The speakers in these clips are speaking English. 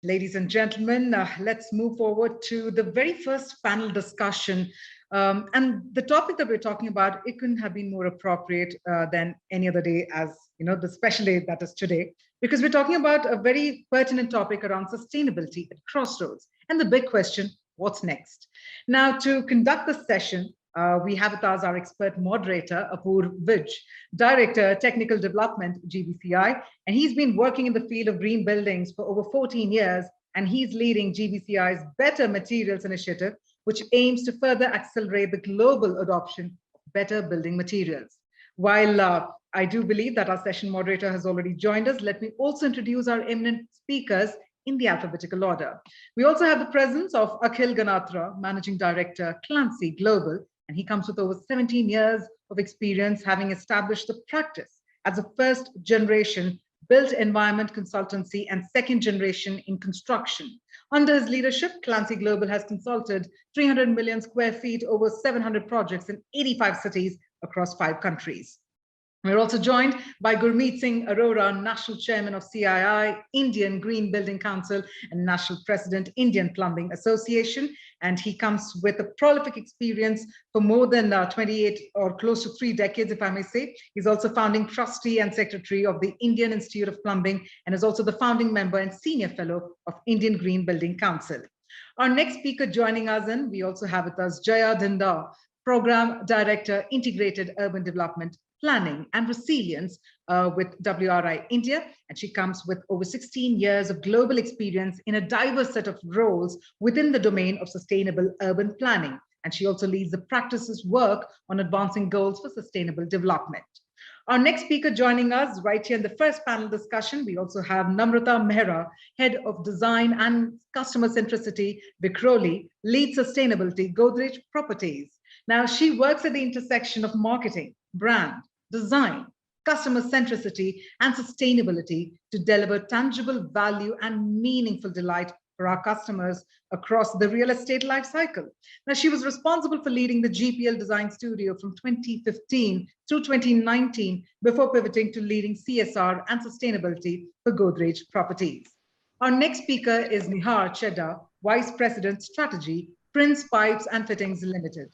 Ladies and gentlemen, let's move forward to the very first panel discussion. And the topic that we're talking about, it couldn't have been more appropriate than any other day, as the special day that is today, because we're talking about a very pertinent topic around sustainability at Crossroads. And the big question, what's next? Now, to conduct this session, we have with us our expert moderator, Vij, Director, Technical Development, GBCI, and he's been working in the field of green buildings for over 14 years, and he's leading GBCI's Better Materials Initiative, which aims to further accelerate the global adoption of better building materials. While I do believe that our session moderator has already joined us, let me also introduce our eminent speakers in the alphabetical order. We also have the presence of Akhil Ganatra, Managing Director, Clancy Global, and he comes with over 17 years of experience, having established the practice as a first generation built environment consultancy and second generation in construction. Under his leadership, Clancy Global has consulted 300 million square feet, over 700 projects in 85 cities across 5 countries. We're also joined by Gurmeet Singh Arora, National Chairman of CII, Indian Green Building Council, and National President, Indian Plumbing Association. And he comes with a prolific experience for more than 28 or close to 3 decades, if I may say. He's also founding trustee and secretary of the Indian Institute of Plumbing, and is also the founding member and senior fellow of Indian Green Building Council. Our next speaker joining us, and we also have with us Jaya Dindar, Program Director, Integrated Urban Development, Planning and Resilience with WRI India, and she comes with over 16 years of global experience in a diverse set of roles within the domain of sustainable urban planning. And she also leads the practices work on advancing goals for sustainable development. Our next speaker joining us right here in the first panel discussion, we also have Namrata Mehra, Head of Design and Customer Centricity, Vikhroli, Lead Sustainability, Godrej Properties. Now, she works at the intersection of marketing, brand, design, customer centricity, and sustainability to deliver tangible value and meaningful delight for our customers across the real estate life cycle. Now, she was responsible for leading the GPL Design Studio from 2015 through 2019 before pivoting to leading CSR and sustainability for Godrej Properties. Our next speaker is Nihar Chedda, Vice President Strategy, Prince Pipes and Fittings Limited.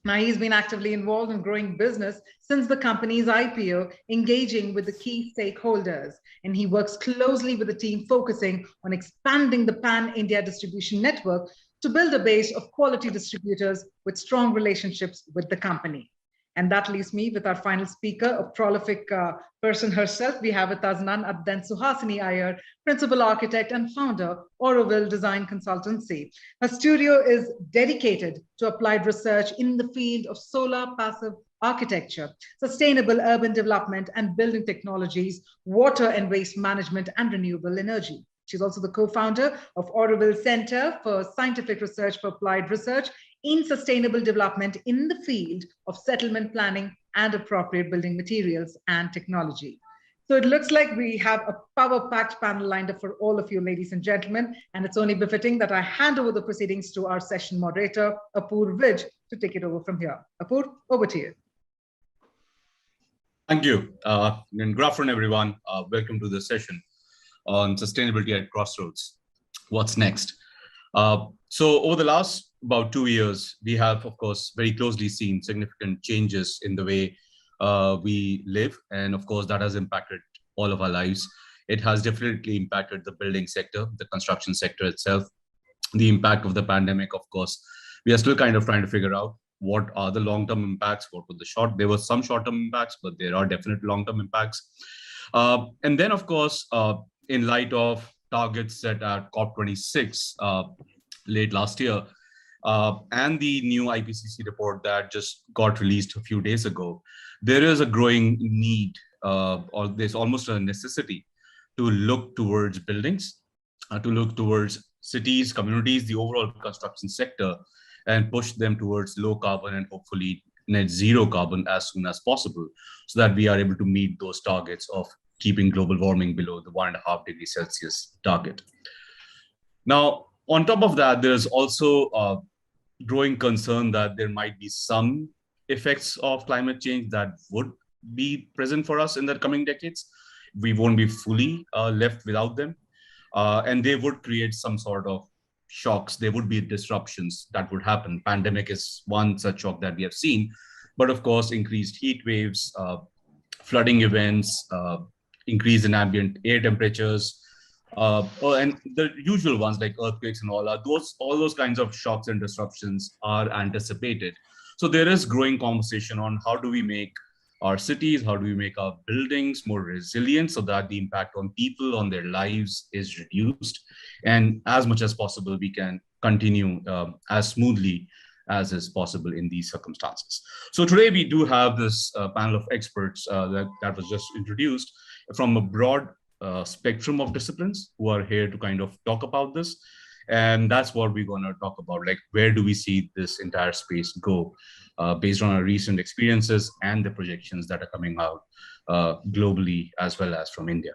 Now, he's been actively involved in growing business since the company's IPO, engaging with the key stakeholders. And he works closely with the team, focusing on expanding the pan-India distribution network to build a base of quality distributors with strong relationships with the company. And that leaves me with our final speaker, a prolific person herself. We have with us none other than Suhasini Iyer, Principal Architect and Founder, Auroville Design Consultancy. Her studio is dedicated to applied research in the field of solar passive architecture, sustainable urban development and building technologies, water and waste management, and renewable energy. She's also the co-founder of Auroville Center for Scientific Research for Applied Research in Sustainable Development in the field of settlement planning and appropriate building materials and technology. So it looks like we have a power-packed panel lined up for all of you, ladies and gentlemen, and it's only befitting that I hand over the proceedings to our session moderator, Vij, to take it over from here. Over to you. Thank you, and good afternoon, everyone. Welcome to this session on sustainability at Crossroads. What's next? So over the last about 2 years, we have, of course, very closely seen significant changes in the way we live. And of course, that has impacted all of our lives. It has definitely impacted the building sector, the construction sector itself. The impact of the pandemic, of course, we are still kind of trying to figure out what are the long-term impacts, what were the there were some short-term impacts, but there are definite long-term impacts. And then, of course, in light of targets set at COP26 late last year, and the new IPCC report that just got released a few days ago, there is a growing need, or there's almost a necessity to look towards buildings, to look towards cities, communities, the overall construction sector, and push them towards low carbon and hopefully net zero carbon as soon as possible, so that we are able to meet those targets of keeping global warming below the 1.5 degrees Celsius target. Now, on top of that, there's also a growing concern that there might be some effects of climate change that would be present for us in the coming decades. We won't be fully left without them. and they would create some sort of shocks. There would be disruptions that would happen. Pandemic is one such shock that we have seen, but of course, increased heat waves, flooding events, increase in ambient air temperatures, and the usual ones like earthquakes and all those kinds of shocks and disruptions are anticipated. So there is growing conversation on how do we make our cities, how do we make our buildings more resilient so that the impact on people, on their lives is reduced, and as much as possible we can continue as smoothly as is possible in these circumstances. So today we do have this panel of experts that was just introduced from a broad spectrum of disciplines who are here to kind of talk about this. And that's what we're going to talk about. Like, where do we see this entire space go based on our recent experiences and the projections that are coming out globally as well as from India.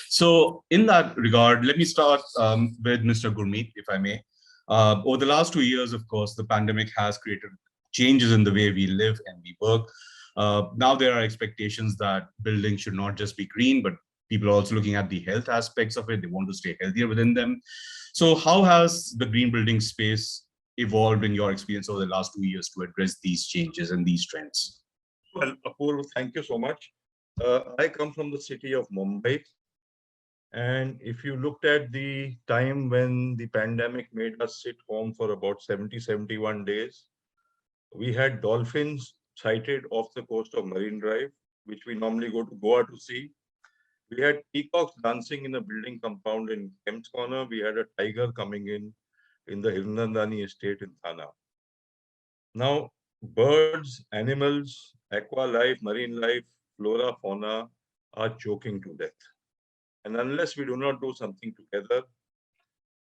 So in that regard, let me start with Mr. Gurmeet, if I may. Over the last 2 years, of course, the pandemic has created changes in the way we live and we work. Now there are expectations that buildings should not just be green, but people are also looking at the health aspects of it. They want to stay healthier within them. So how has the green building space evolved in your experience over the last 2 years to address these changes and these trends? Well, Apurv, thank you so much. I come from the city of Mumbai. And if you looked at the time when the pandemic made us sit home for about 70, 71 days, we had dolphins sighted off the coast of Marine Drive, which we normally go to Goa to see. We had peacocks dancing in a building compound in Kemp's Corner. We had a tiger coming in the Hirnandani estate in Thana. Now, birds, animals, aqua life, marine life, flora, fauna are choking to death. And unless we do not do something together,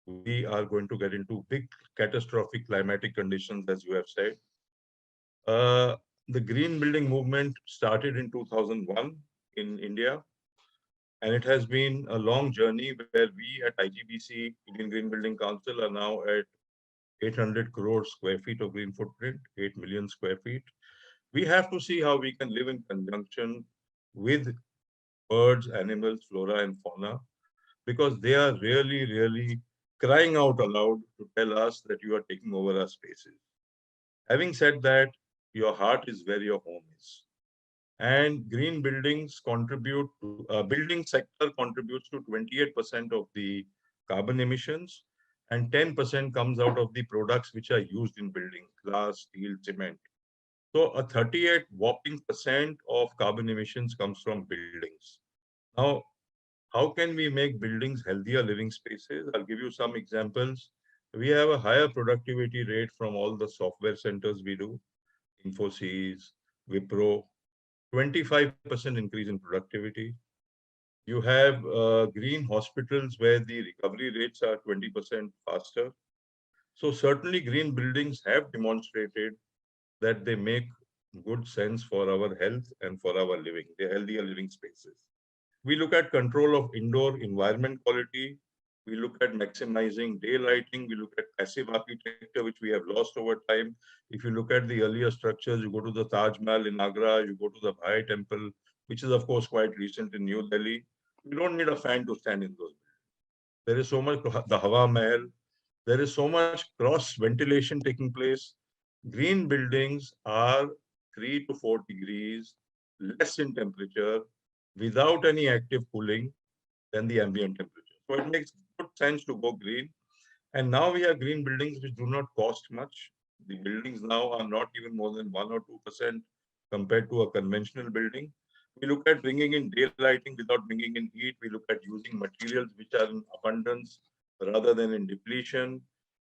we are going to get into big catastrophic climatic conditions, as you have said. The green building movement started in 2001 in India, and it has been a long journey where we at IGBC, Indian Green Building Council, are now at 800 crore square feet of green footprint, 8 million square feet. We have to see how we can live in conjunction with birds, animals, flora, and fauna, because they are really, really crying out aloud to tell us that you are taking over our spaces. Having said that, your heart is where your home is. And green buildings contribute to, building sector contributes to 28% of the carbon emissions, and 10% comes out of the products which are used in building, glass, steel, cement. So a 38 whopping percent of carbon emissions comes from buildings. Now, how can we make buildings healthier living spaces? I'll give you some examples. We have a higher productivity rate from all the software centers we do, Infosys, Wipro, 25% increase in productivity. You have green hospitals where the recovery rates are 20% faster. So certainly green buildings have demonstrated that they make good sense for our health and for our living. They're healthier living spaces. We look at control of indoor environment quality. We look at maximizing daylighting. We look at passive architecture, which we have lost over time. If you look at the earlier structures, you go to the Taj Mahal in Agra, you go to the Bhai Temple, which is, of course, quite recent in New Delhi. You don't need a fan to stand in those. There is so much, the Hawa Mahal, there is so much cross ventilation taking place. Green buildings are 3 to 4 degrees less in temperature without any active cooling than the ambient temperature. So it makes good sense to go green. And now we have green buildings which do not cost much. The buildings now are not even more than 1 or 2% compared to a conventional building. We look at bringing in daylighting without bringing in heat. We look at using materials which are in abundance rather than in depletion.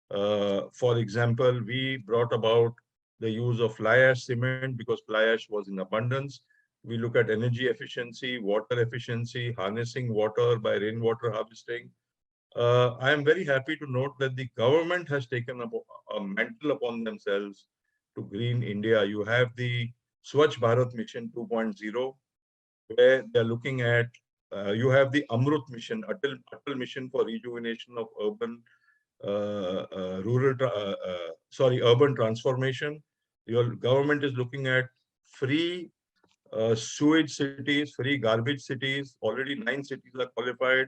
For example, we brought about the use of fly ash cement because fly ash was in abundance. We look at energy efficiency, water efficiency, harnessing water by rainwater harvesting. I am very happy to note that the government has taken up a mantle upon themselves to green India. You have the Swachh Bharat Mission 2.0, where they're looking at, you have the Amrut Mission, Atal Mission for rejuvenation of urban, urban transformation. Your government is looking at free sewage cities, free garbage cities. Already 9 cities are qualified.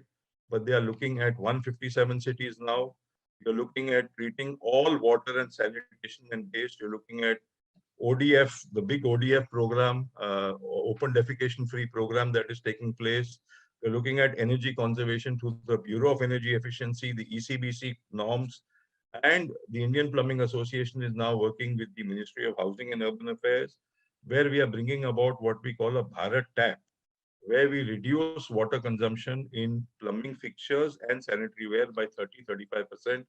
but they are looking at 157 cities now. You're looking at treating all water and sanitation and waste. You're looking at ODF, the big ODF program, open defecation free program that is taking place. We're looking at energy conservation through the Bureau of Energy Efficiency, the ECBC norms, and the Indian Plumbing Association is now working with the Ministry of Housing and Urban Affairs, where we are bringing about what we call a Bharat tap, where we reduce water consumption in plumbing fixtures and sanitary ware by 30-35%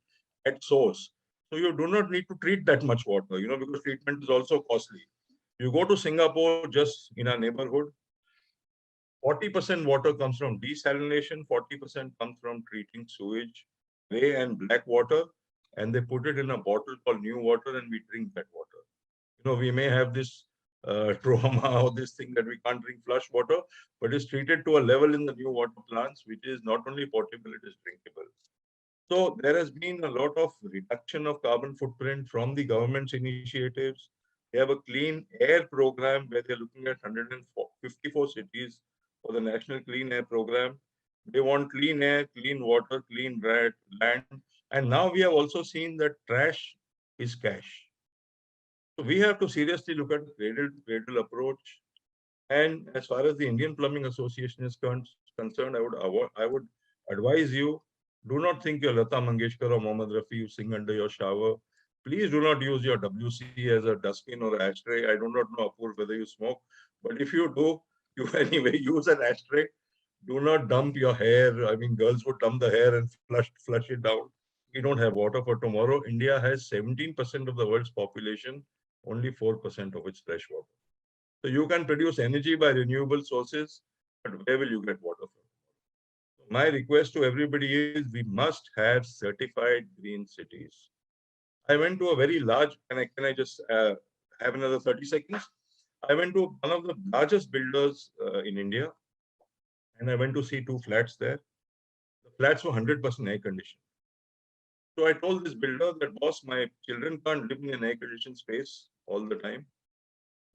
at source. So you do not need to treat that much water, because treatment is also costly. You go to Singapore, just in our neighborhood, 40% water comes from desalination, 40% comes from treating sewage, gray and black water, and they put it in a bottle called new water and we drink that water. We may have this trauma or this thing that we can't drink flush water, but it's treated to a level in the new water plants, which is not only potable, it is drinkable. So there has been a lot of reduction of carbon footprint from the government's initiatives. They have a clean air program where they're looking at 154 cities for the National Clean Air Program. They want clean air, clean water, clean land. And now we have also seen that trash is cash. So we have to seriously look at the cradle approach. And as far as the Indian Plumbing Association is concerned, I would advise you, do not think you're Lata Mangeshkar or Mohammad Rafi, you sing under your shower. Please do not use your WC as a dustbin or ashtray. I do not know, Apur, whether you smoke, but if you do, you anyway use an ashtray. Do not dump your hair. I mean, girls would dump the hair and flush it down. We don't have water for tomorrow. India has 17% of the world's population, only 4% of its fresh water. So you can produce energy by renewable sources, but where will you get water from? My request to everybody is we must have certified green cities. I went to a very large, can I just have another 30 seconds? I went to one of the largest builders in India, and I went to see 2 flats there. The flats were 100% air conditioned. So I told this builder that, boss, my children can't live in an air conditioned space all the time.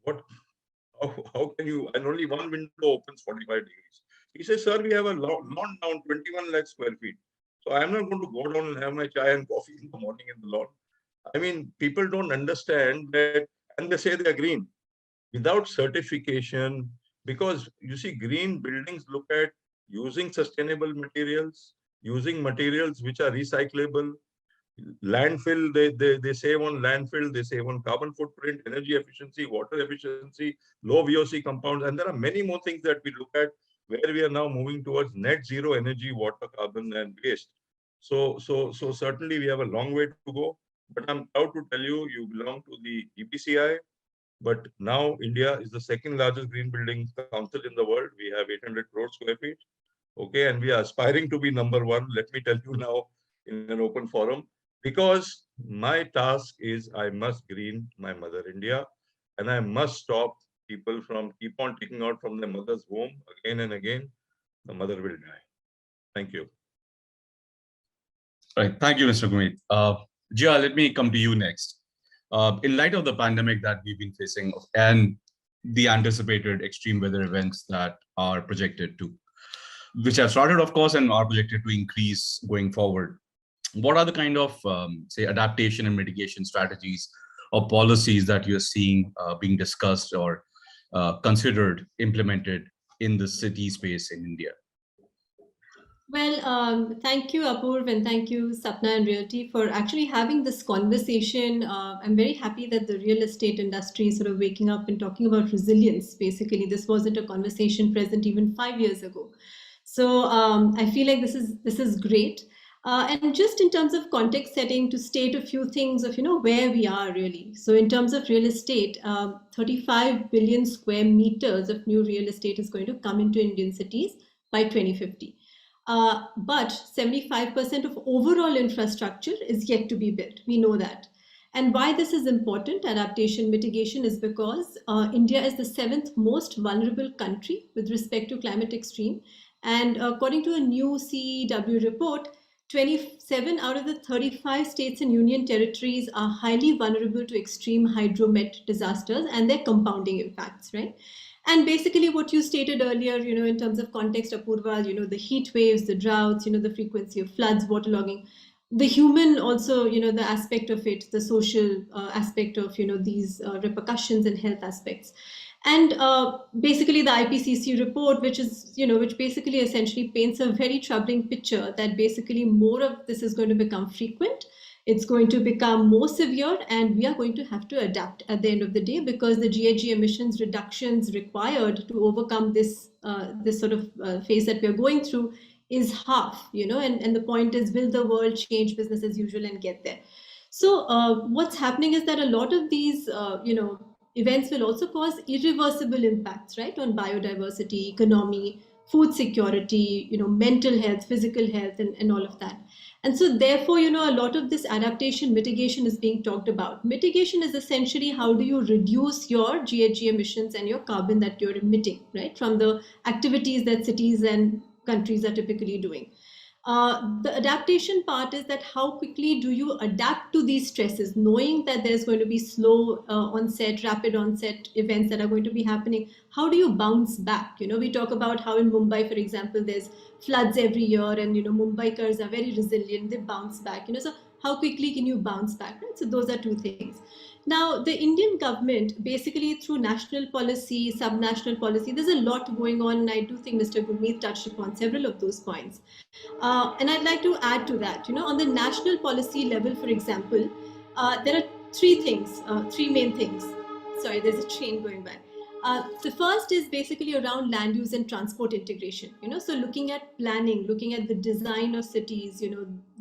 How can you, and only one window opens 45 degrees. He says, sir, we have a lawn down 21 lakh square feet. So I'm not going to go down and have my chai and coffee in the morning in the lawn. I mean, people don't understand that, and they say they are green without certification, because you see, green buildings look at using sustainable materials, using materials which are recyclable. Landfill, they save on landfill, they save on carbon footprint, energy efficiency, water efficiency, low VOC compounds, and there are many more things that we look at where we are now moving towards net zero energy, water, carbon, and waste. So certainly we have a long way to go, but I'm proud to tell you, you belong to the EPCI, but now India is the second largest green building council in the world. We have 800 crore square feet. Okay, and we are aspiring to be number 1. Let me tell you now in an open forum, because my task is I must green my mother India, and I must stop people from keep on taking out from their mother's womb again and again. The mother will die. Thank you. Right. Thank you, Mr. Gumit. Jia, let me come to you next. In light of the pandemic that we've been facing and the anticipated extreme weather events that are projected to, which have started, of course, and are projected to increase going forward, what are the kind of, say, adaptation and mitigation strategies or policies that you're seeing being discussed or considered implemented in the city space in India? Well, thank you, Apurv, and thank you, Sapna and Realty, for actually having this conversation. I'm very happy that the real estate industry is sort of waking up and talking about resilience. Basically, this wasn't a conversation present even 5 years ago. So I feel like this is great. And just in terms of context setting, to state a few things of where we are really. So in terms of real estate, 35 billion square meters of new real estate is going to come into Indian cities by 2050. But 75% of overall infrastructure is yet to be built. We know that. And why this is important, adaptation mitigation, is because India is the 7th most vulnerable country with respect to climate extreme. And according to a new CEW report, 27 out of the 35 states and union territories are highly vulnerable to extreme hydromet disasters and their compounding impacts, right? And basically what you stated earlier, in terms of context, Apurva, the heat waves, the droughts, the frequency of floods, waterlogging, the human also, the aspect of it, the social aspect of, these repercussions and health aspects. And basically the IPCC report, which is, which basically essentially paints a very troubling picture that basically more of this is going to become frequent. It's going to become more severe, and we are going to have to adapt at the end of the day, because the GHG emissions reductions required to overcome this this sort of phase that we are going through is half, and the point is, will the world change business as usual and get there? So what's happening is that a lot of these, events will also cause irreversible impacts, right, on biodiversity, economy, food security, mental health, physical health, and all of that. And so therefore, a lot of this adaptation mitigation is being talked about. Mitigation is essentially how do you reduce your GHG emissions and your carbon that you're emitting, right, from the activities that cities and countries are typically doing. The adaptation part is that how quickly do you adapt to these stresses, knowing that there's going to be slow onset, rapid onset events that are going to be happening. How do you bounce back? We talk about how in Mumbai, for example, there's floods every year, and Mumbaikars are very resilient, they bounce back. So how quickly can you bounce back, right? So those are two things. Now, the Indian government, basically through national policy, subnational policy, there's a lot going on, and I do think Mr. Gurmeet touched upon several of those points. And I'd like to add to that, on the national policy level, for example, there are three main things. Sorry, there's a train going by. The first is basically around land use and transport integration, so looking at planning, looking at the design of cities,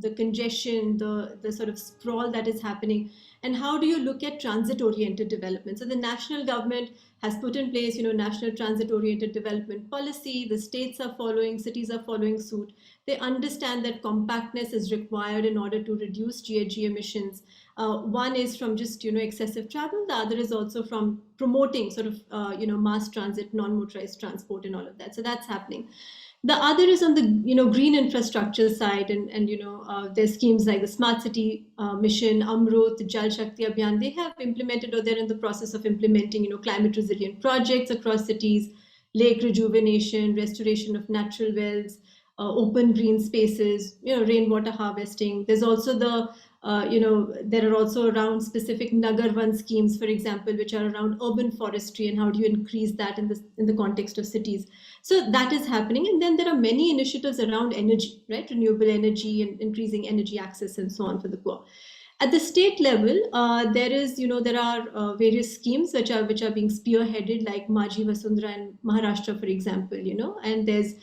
the congestion, the sort of sprawl that is happening, and how do you look at transit-oriented development. So the national government has put in place, national transit-oriented development policy. The states are following, cities are following suit. They understand that compactness is required in order to reduce GHG emissions. One is from just excessive travel. The other is also from promoting sort of mass transit, non-motorized transport, and all of that. So that's happening. The other is on the green infrastructure side, and there's schemes like the Smart City Mission, Amrut, Jal Shakti Abhiyan. They have implemented, or they're in the process of implementing climate resilient projects across cities, lake rejuvenation, restoration of natural wells, open green spaces, rainwater harvesting. There's also the there are also around specific Nagar Van schemes, for example, which are around urban forestry and how do you increase that in the context of cities. So that is happening. And then there are many initiatives around energy, right? Renewable energy and increasing energy access and so on for the poor. At the state level, there are various schemes which are being spearheaded, like Majhi Vasundhara in Maharashtra, for example, and there's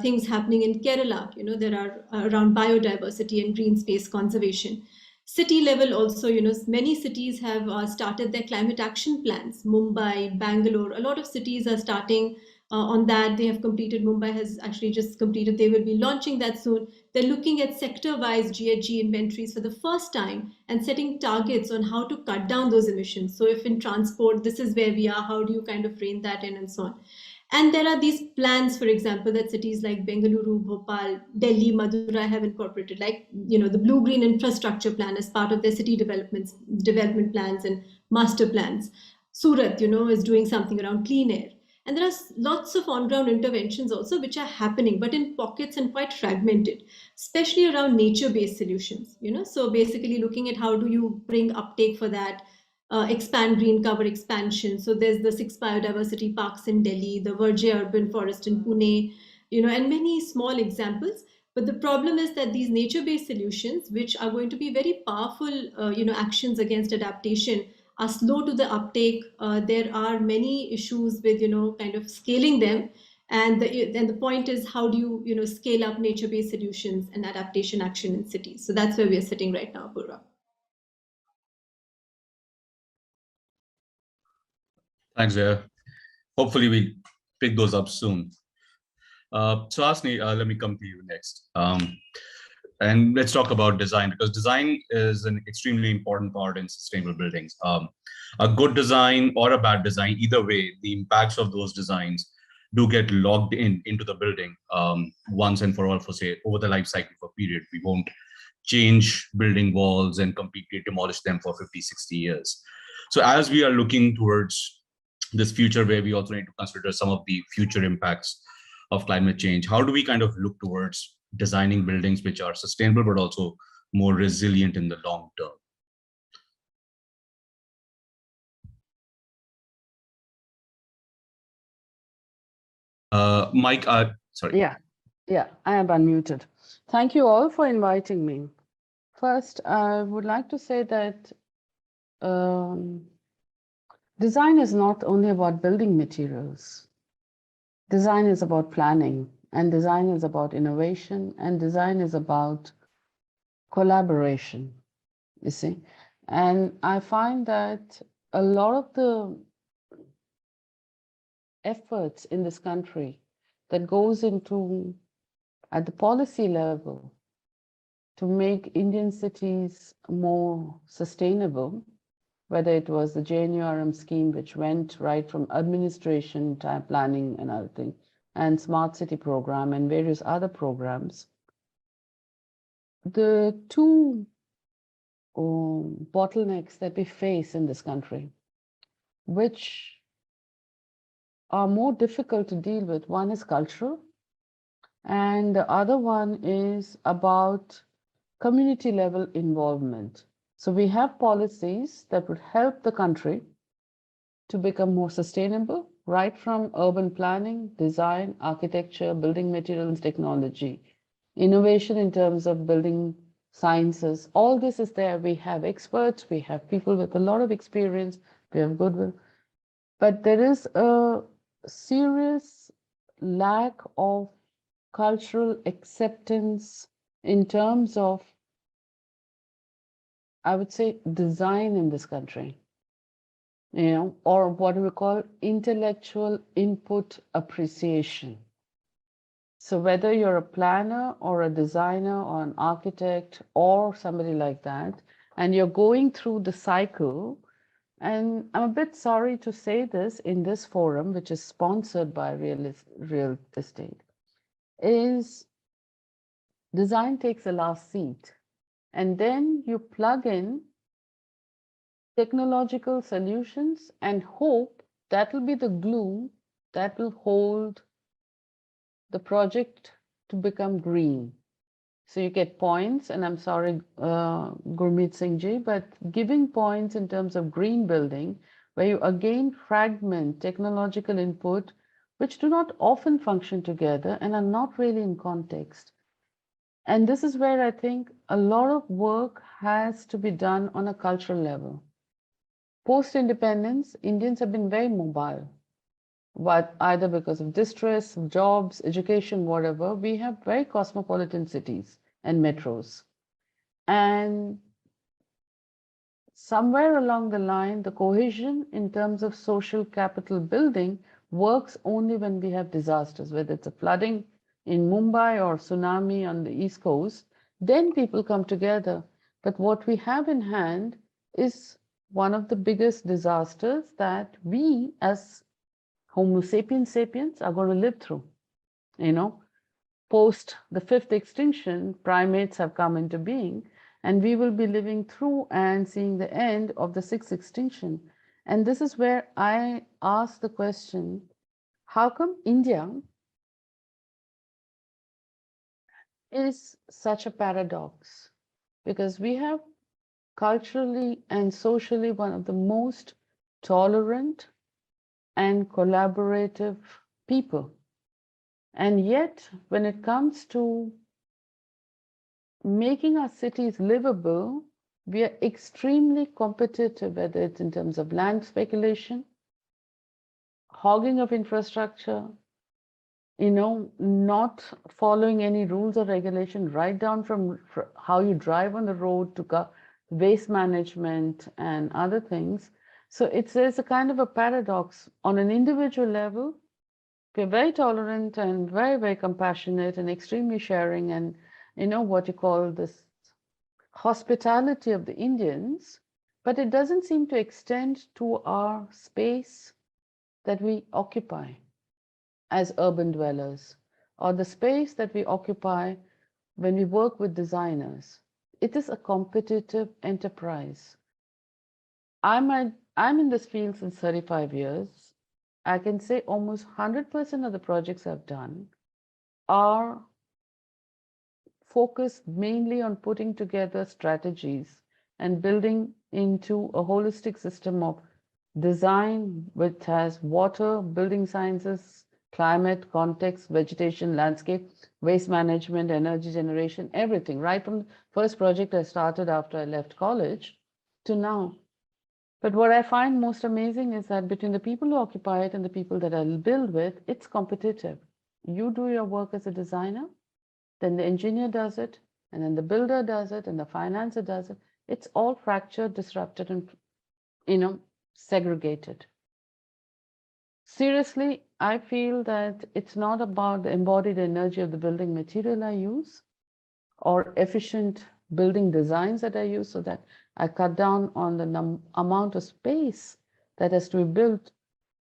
things happening in Kerala. There are around biodiversity and green space conservation. City level also, many cities have started their climate action plans. Mumbai, Bangalore, a lot of cities are starting on that. They have completed. Mumbai has actually just completed. They will be launching that soon. They're looking at sector-wise GHG inventories for the first time and setting targets on how to cut down those emissions. So if in transport, this is where we are, how do you kind of rein that in and so on. And there are these plans, for example, that cities like Bengaluru, Bhopal, Delhi, Madurai have incorporated, like, the blue-green infrastructure plan as part of their city development plans and master plans. Surat, is doing something around clean air. And there are lots of on-ground interventions also, which are happening, but in pockets and quite fragmented, especially around nature-based solutions, So basically looking at how do you bring uptake for that, expand green cover expansion. So there's the 6 biodiversity parks in Delhi, the Virgin Urban Forest in Pune, and many small examples. But the problem is that these nature-based solutions, which are going to be very powerful, actions against adaptation, are slow to the uptake. There are many issues with, kind of scaling them. And the point is, how do you, scale up nature-based solutions and adaptation action in cities? So that's where we are sitting right now, Purva. Thanks, Jaya. Hopefully we pick those up soon. So Asni, let me come to you next. And let's talk about design, because design is an extremely important part in sustainable buildings. A good design or a bad design, either way, the impacts of those designs do get logged into the building once and for all, for say, over the life cycle of a period. We won't change building walls and completely demolish them for 50, 60 years. So as we are looking towards this future where we also need to consider some of the future impacts of climate change? How do we kind of look towards designing buildings which are sustainable but also more resilient in the long term? Mike, sorry. Yeah, I am unmuted. Thank you all for inviting me. First, I would like to say that design is not only about building materials. Design is about planning, and design is about innovation, and design is about collaboration, you see. And I find that a lot of the efforts in this country that goes into at the policy level to make Indian cities more sustainable, whether it was the JNURM scheme, which went right from administration, time planning and other things, and smart city program and various other programs. The two bottlenecks that we face in this country, which are more difficult to deal with, one is cultural, and the other one is about community level involvement. So we have policies that would help the country to become more sustainable, right from urban planning, design, architecture, building materials, technology, innovation in terms of building sciences. All this is there. We have experts, we have people with a lot of experience, we have goodwill. But there is a serious lack of cultural acceptance in terms of, I would say, design in this country, or what we call intellectual input appreciation. So whether you're a planner or a designer or an architect or somebody like that, and you're going through the cycle, and I'm a bit sorry to say this in this forum, which is sponsored by real estate, is design takes the last seat. And then you plug in technological solutions and hope that will be the glue that will hold the project to become green. So you get points, and I'm sorry, Gurmeet Singh ji, but giving points in terms of green building, where you again fragment technological input, which do not often function together and are not really in context. And this is where I think a lot of work has to be done on a cultural level. Post-independence, Indians have been very mobile, but either because of distress, jobs, education, whatever, we have very cosmopolitan cities and metros. And somewhere along the line, the cohesion in terms of social capital building works only when we have disasters, whether it's a flooding in Mumbai or tsunami on the East Coast, then people come together. But what we have in hand is one of the biggest disasters that we as Homo sapiens sapiens are going to live through. Post the fifth extinction, primates have come into being, and we will be living through and seeing the end of the sixth extinction. And this is where I ask the question, how come India is such a paradox? Because we have culturally and socially one of the most tolerant and collaborative people. And yet, when it comes to making our cities livable, we are extremely competitive, whether it's in terms of land speculation, hogging of infrastructure, not following any rules or regulation, right down from how you drive on the road to waste management and other things. So there's a kind of a paradox. On an individual level, we're very tolerant and very, very compassionate and extremely sharing, and what you call this hospitality of the Indians, but it doesn't seem to extend to our space that we occupy as urban dwellers, or the space that we occupy when we work with designers. It is a competitive enterprise. I'm in this field since 35 years. I can say almost 100% of the projects I've done are focused mainly on putting together strategies and building into a holistic system of design which has water, building sciences, climate, context, vegetation, landscape, waste management, energy generation, everything, right from the first project I started after I left college to now. But what I find most amazing is that between the people who occupy it and the people that I build with, it's competitive. You do your work as a designer, then the engineer does it, and then the builder does it, and the financer does it. It's all fractured, disrupted, and segregated. Seriously, I feel that it's not about the embodied energy of the building material I use or efficient building designs that I use so that I cut down on the amount of space that has to be built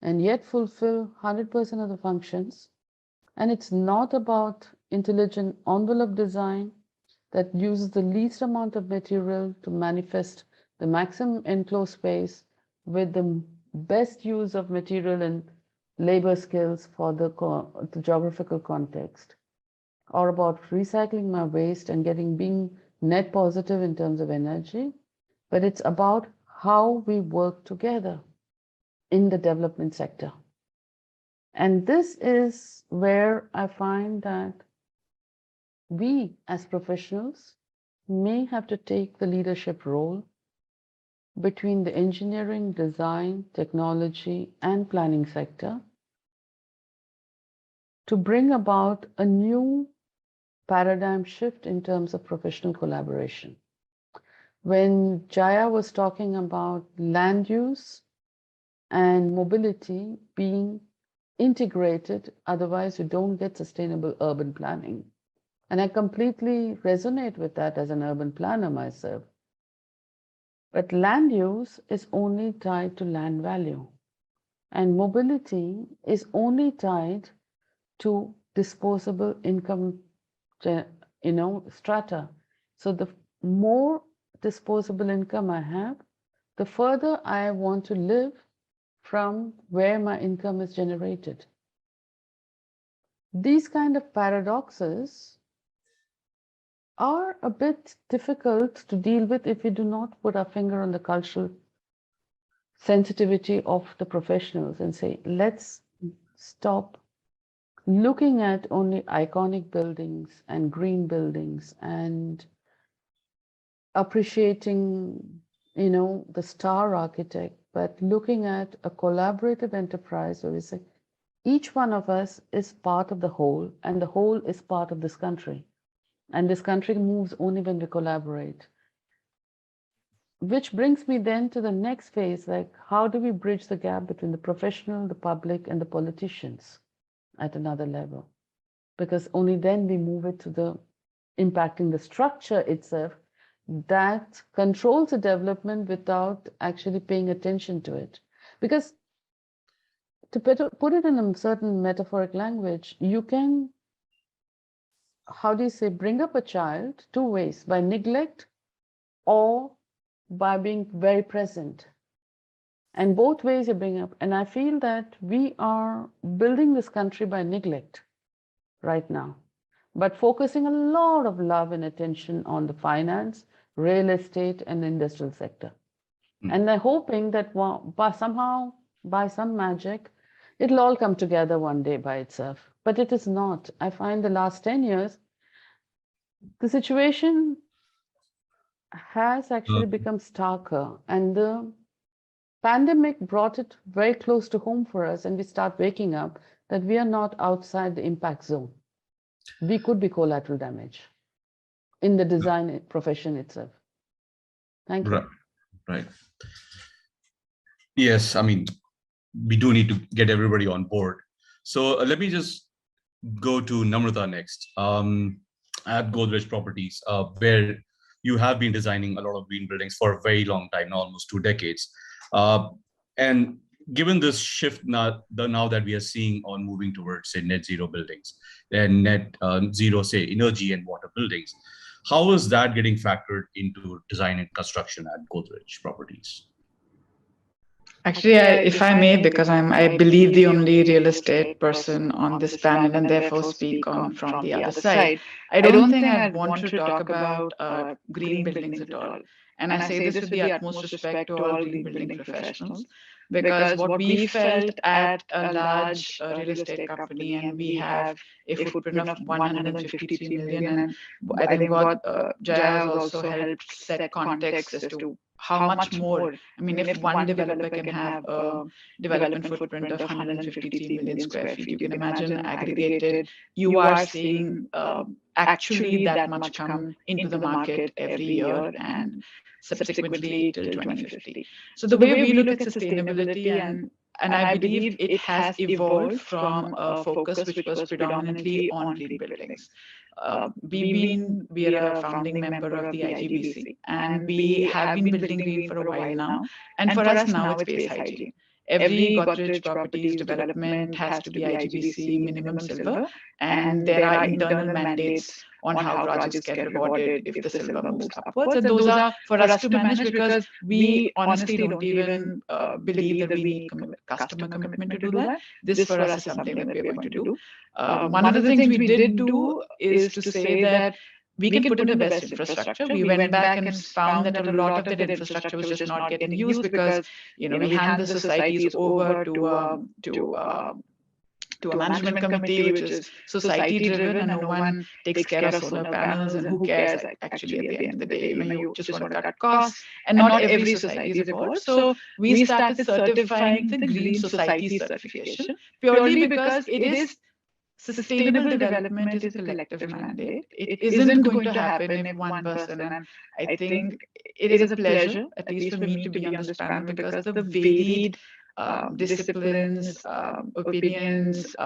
and yet fulfill 100% of the functions. And it's not about intelligent envelope design that uses the least amount of material to manifest the maximum enclosed space with the best use of material and labor skills for the geographical context, or about recycling my waste and being net positive in terms of energy, but it's about how we work together in the development sector. And this is where I find that we as professionals may have to take the leadership role between the engineering, design, technology, and planning sector to bring about a new paradigm shift in terms of professional collaboration. When Jaya was talking about land use and mobility being integrated, otherwise you don't get sustainable urban planning. And I completely resonate with that as an urban planner myself. But land use is only tied to land value, and mobility is only tied to disposable income, strata. So the more disposable income I have, the further I want to live from where my income is generated. These kind of paradoxes are a bit difficult to deal with if we do not put our finger on the cultural sensitivity of the professionals and say, let's stop looking at only iconic buildings and green buildings and appreciating, the star architect, but looking at a collaborative enterprise where we say, each one of us is part of the whole, and the whole is part of this country. And this country moves only when we collaborate. Which brings me then to the next phase, like how do we bridge the gap between the professional, the public, and the politicians at another level? Because only then we move it to the impacting the structure itself that controls the development without actually paying attention to it. Because to put it in a certain metaphoric language, you can, bring up a child two ways, by neglect or by being very present. And both ways you bring up. And I feel that we are building this country by neglect right now, but focusing a lot of love and attention on the finance, real estate, and the industrial sector. And they're hoping that by some magic, it'll all come together one day by itself. But it is not. I find the last 10 years, the situation has actually become starker, and the pandemic brought it very close to home for us, and we start waking up that we are not outside the impact zone. We could be collateral damage in the design profession itself. Thank you. Right. Yes, I mean, we do need to get everybody on board. So let me just go to Namrata next. At Godrej Properties, where you have been designing a lot of green buildings for a very long time, now almost 2 decades. And given this shift now that we are seeing on moving towards, say, net zero buildings and net zero, say, energy and water buildings, how is that getting factored into design and construction at Godrej Properties? Actually, if I may, because I believe the only real estate person on this panel and therefore speak on from the other side, I don't think I'd want to talk about green buildings at all. And I say this with the utmost respect to all green building professionals, because what we felt at a large real estate company, and we have a footprint of 153 million, and I think what Jaya has also helped set context as to how much more. I mean, if one developer can have a development footprint of 153 million square feet, you can imagine aggregated, you are seeing actually that much come into the market every year and subsequently till 2050. So the way we look at sustainability, and I believe it has evolved from a focus which was predominantly on green buildings. We are a founding member of the IGBC, and we have been building green for a while now. And for us now, it's space hygiene. Every Godrej Properties development has to be IGBC minimum silver, and there are internal mandates on how projects get rewarded if the silver moves upwards. And those are for us to manage, because we honestly don't even believe that we need customer commitment to do that. This for us is something that we're going to do. One of the things we did do is to say that we can put in the best infrastructure. We went back and found that a lot of that infrastructure was just not getting used, because we hand the societies over to a management committee, which is society driven, and no one takes care of solar panels. And who cares actually at the end of the day? You just want to cut costs, and not every society is evolved. So we started certifying the Green Society certification purely because it is sustainable development is a collective mandate. It isn't going to happen if one person, and I think it is a pleasure, at least for me, to be on this panel, because the varied disciplines, opinions,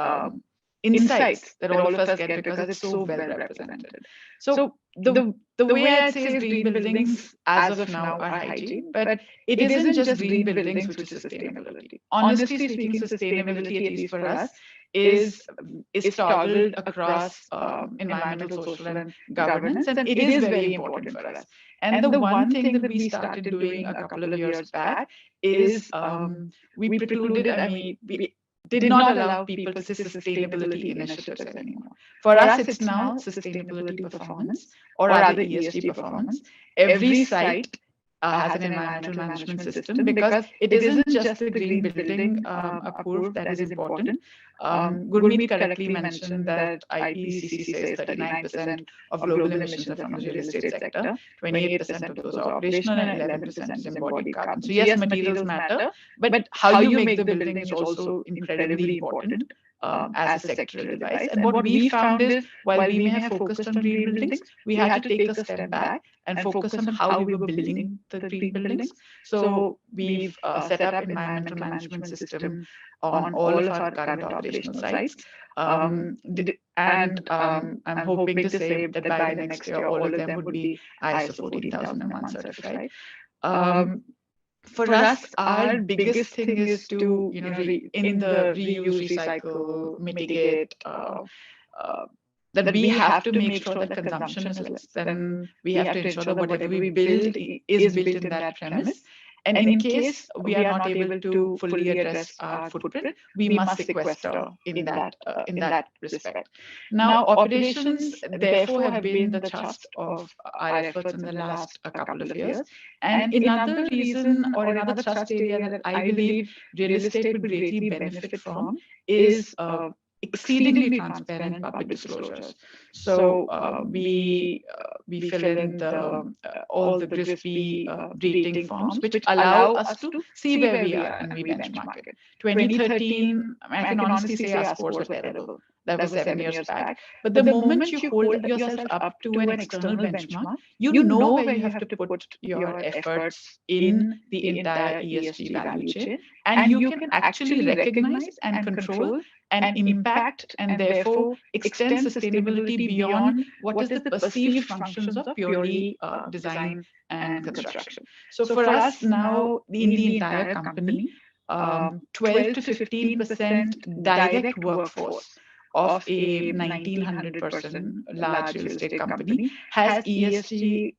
insights that all of us get, because it's so well represented. So the way I'd say is green buildings as of now are hygiene, but it isn't just green buildings which is sustainability. Honestly speaking, sustainability, at least for us, is toggled across environmental, social, and governance, and it is very important for us. And the one thing that we started doing a couple of years back is we precluded, we did not allow people to say sustainability initiatives anymore. For us, it's now sustainability performance, or rather ESG performance. Every site has an environmental management system, because it isn't just the green building approved that is important. Gurmeet correctly mentioned that IPCC says 39% of global emissions are from the real estate sector, 28% of those are operational, and 11% is embodied carbon. So yes, materials matter, but how you make the building is also incredibly important as a sectoral device. And what we found is, while we may have focused on green buildings, we had to take a step back and focus on how we were building the green buildings. So we've set up environmental management system on all of our current operational sites. And I'm hoping to say that by the next year, all of them would be ISO 14001 certified. For us, our biggest thing is to, in the reuse, recycle, mitigate, that we have to make sure that consumption is less. Then we have to ensure that whatever we build is built in that premise. And in case we are not able to fully address our footprint, we must sequester in that respect. Now, operations therefore have been the thrust of our efforts in the last couple of years. And another reason, or another thrust area that I believe real estate would greatly benefit from is exceedingly transparent public disclosures. So we fill in all the GRISP rating forms, which allow us to see where we are, and we benchmark it. 2013, I can honestly say our scores were terrible. That was 7 years back. But the moment you hold yourself up to an external benchmark, you know where you have to put your efforts in the entire ESG value chain, and you can actually recognize and control and impact, and therefore extend sustainability beyond what is the perceived functions of purely design and construction. So for us now, in the entire company, 12 to 15% direct workforce of a 1,900-person large real estate company has ESG,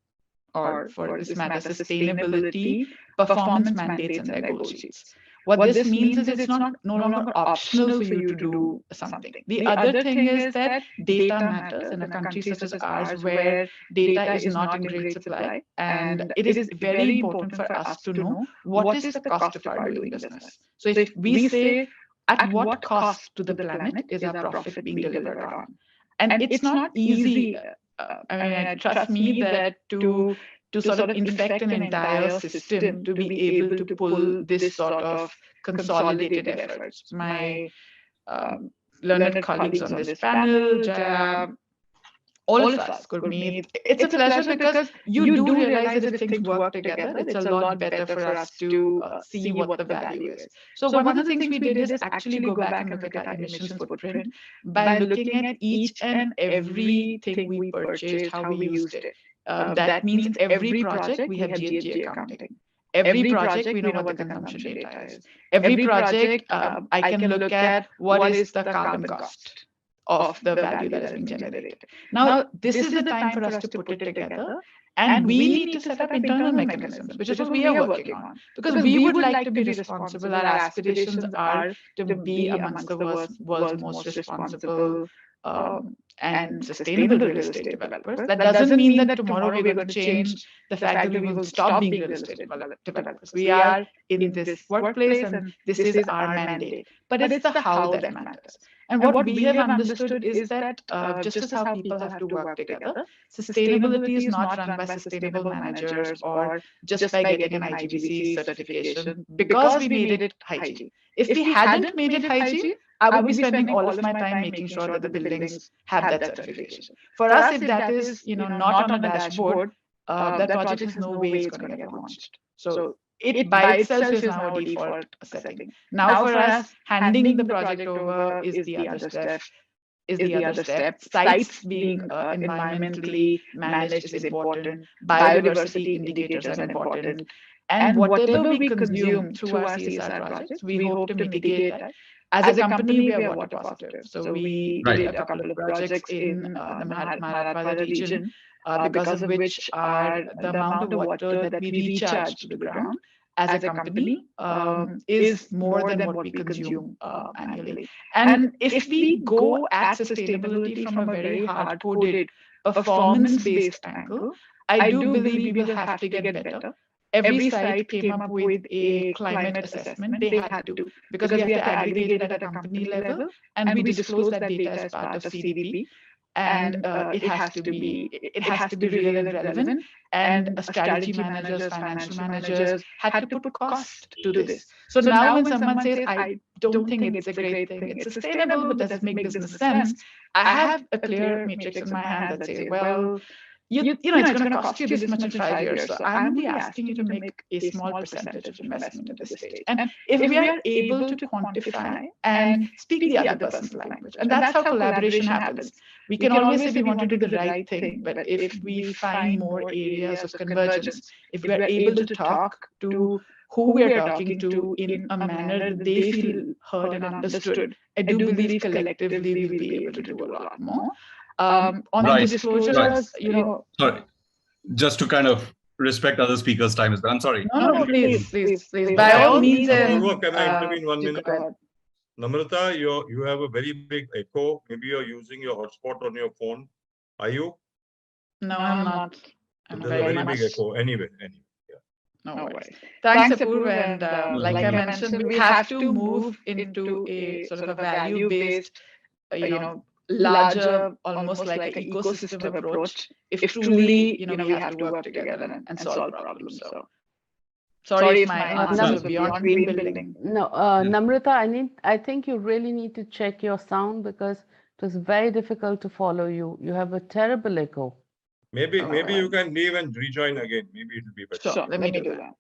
or for this matter, sustainability performance mandates in their goal sheets. What this means is it's not no longer optional for you to do something. The other thing is that data matters in a country such as ours, where data is not in great supply, and it is very important for us to know what is the cost of our doing business. So if we say, at what cost to the planet is our profit being delivered on? And it's not easy. I mean, trust me that to sort of infect an entire system to be able to pull this sort of consolidated efforts. My learned colleagues on this panel, Jaya, all of us could meet. It's a pleasure because you do realize that if things work together, it's a lot better for us to see what the value is. So one of the things we did is actually go back and look at our emissions footprint by looking at each and everything we purchased, how we used it. That means every project we have GHG accounting. Every project we know what the consumption data is. Every project I can look at what is the carbon cost of the value that is being generated. Now, this is the time for us to put it together, and we need to set up internal mechanisms, which is what we are working on, because we would like to be responsible. Our aspirations are to be amongst the world's most responsible and sustainable real estate developers. That doesn't mean that tomorrow we're going to change the fact that we will stop being real estate developers. We are in this workplace, and this is our mandate. But it's the how that matters. And what we have understood is that just as how people have to work together, sustainability is not run by sustainable managers or just by getting an IGBC certification because we made it hygiene. If we hadn't made it hygiene, I would be spending all of my time making sure that the buildings have that certification. For us, if that is not on a dashboard, that project has no way it's going to get launched. So it by itself is now a default setting. Now for us, handing the project over is the other step. Sites being environmentally managed is important. Biodiversity indicators are important. And whatever we consume through our CSR projects, we hope to mitigate that. As a company, we are water positive. So we did a couple of projects in the Marathwada region, because of which the amount of water that we recharge to the ground as a company is more than what we consume annually. And if we go at sustainability from a very hard-coded, performance-based angle, I do believe we will have to get better. Every site came up with a climate assessment. They had to, because we have to aggregate it at a company level, and we disclose that data as part of CDP. And it has to be real and relevant. And strategy managers, financial managers had to put cost to this. So now when someone says, I don't think it's a great thing, it's sustainable, but does it make business sense? I have a clear matrix in my hand that says, well, it's going to cost you this much in 5 years. So I'm only asking you to make a small percentage of investment at this stage. And if we are able to quantify and speak the other person's language, and that's how collaboration happens. We can always say we want to do the right thing, but if we find more areas of convergence, if we are able to talk to who we are talking to in a manner that they feel heard and understood, I do believe collectively we'll be able to do a lot more. On the disclosures, Sorry, just to kind of respect other speakers' time as well. I'm sorry. No, please. By all means. Can I intervene 1 minute? Namrata, you have a very big echo. Maybe you're using your hotspot on your phone. Are you? No, I'm not. There's a very big echo. Anyway. Yeah. No worries. Thanks, Apurva. And like I mentioned, we have to move into a sort of a value-based, larger, almost like an ecosystem approach. If truly, we have to work together and solve problems. So, sorry if my answer was beyond green building. No, Namrata, I think you really need to check your sound because it was very difficult to follow you. You have a terrible echo. Maybe you can leave and rejoin again. Maybe it will be better. Sure, let me do that.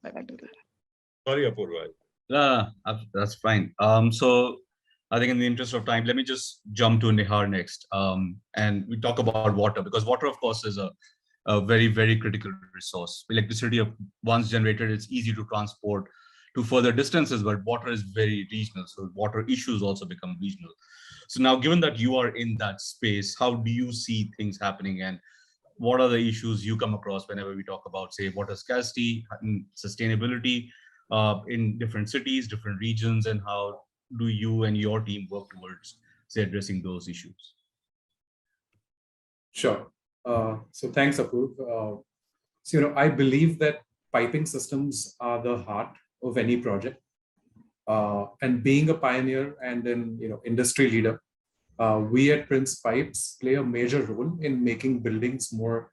Sorry, Apurva. No, that's fine. So I think in the interest of time, let me just jump to Nihar next. And we talk about water, because water, of course, is a very, very critical resource. Electricity, once generated, it's easy to transport to further distances, but water is very regional. So water issues also become regional. So now, given that you are in that space, how do you see things happening? And what are the issues you come across whenever we talk about, say, water scarcity and sustainability? in different cities, different regions, and how do you and your team work towards, say, addressing those issues? Sure. So thanks, Apurv. So, I believe that piping systems are the heart of any project. And being a pioneer and an industry leader, we at Prince Pipes play a major role in making buildings more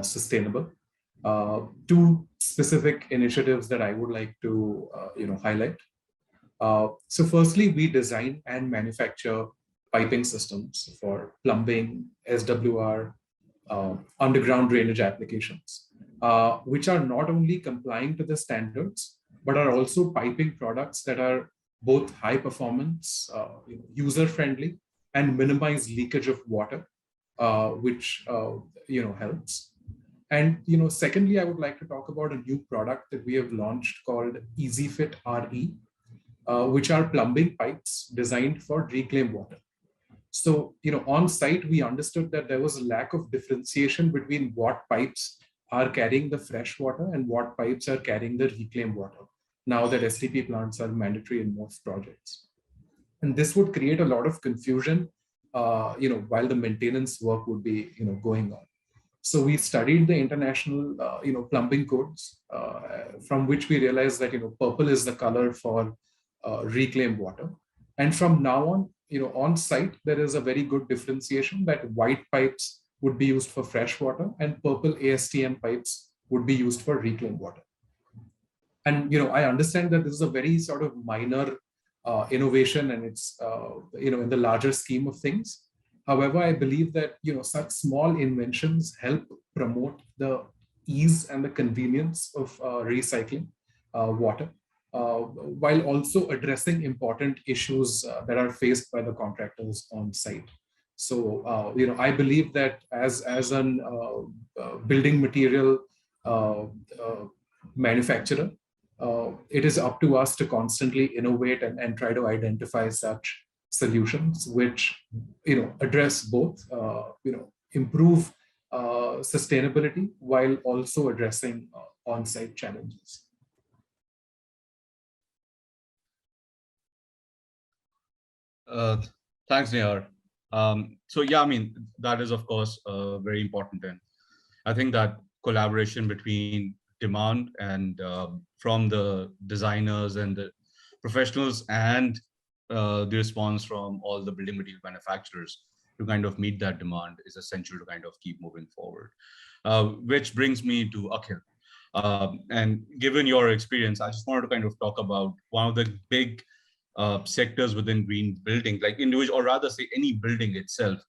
sustainable. Two specific initiatives that I would like to highlight. So firstly, we design and manufacture piping systems for plumbing, SWR, underground drainage applications, which are not only complying to the standards, but are also piping products that are both high performance, user-friendly, and minimize leakage of water, which helps. And secondly, I would like to talk about a new product that we have launched called EasyFit RE, which are plumbing pipes designed for reclaimed water. So, on site, we understood that there was a lack of differentiation between what pipes are carrying the fresh water and what pipes are carrying the reclaimed water, now that STP plants are mandatory in most projects. And this would create a lot of confusion, while the maintenance work would be, going on. So we studied the international, plumbing codes, from which we realized that, purple is the color for reclaimed water. And from now on site, there is a very good differentiation that white pipes would be used for fresh water and purple ASTM pipes would be used for reclaimed water. And, I understand that this is a very sort of minor innovation, and it's, in the larger scheme of things. However, I believe that, such small inventions help promote the ease and the convenience of recycling water, while also addressing important issues that are faced by the contractors on site. So, I believe that as an building material manufacturer, it is up to us to constantly innovate and try to identify such solutions which address both improve sustainability while also addressing on-site challenges. Thanks, Nihar. So yeah, I mean, that is of course very important, and I think that collaboration between demand and from the designers and the professionals and the response from all the building material manufacturers to kind of meet that demand is essential to kind of keep moving forward. Which brings me to Akhil. And given your experience, I just wanted to kind of talk about one of the big sectors within green building, like individual, or rather say any building itself,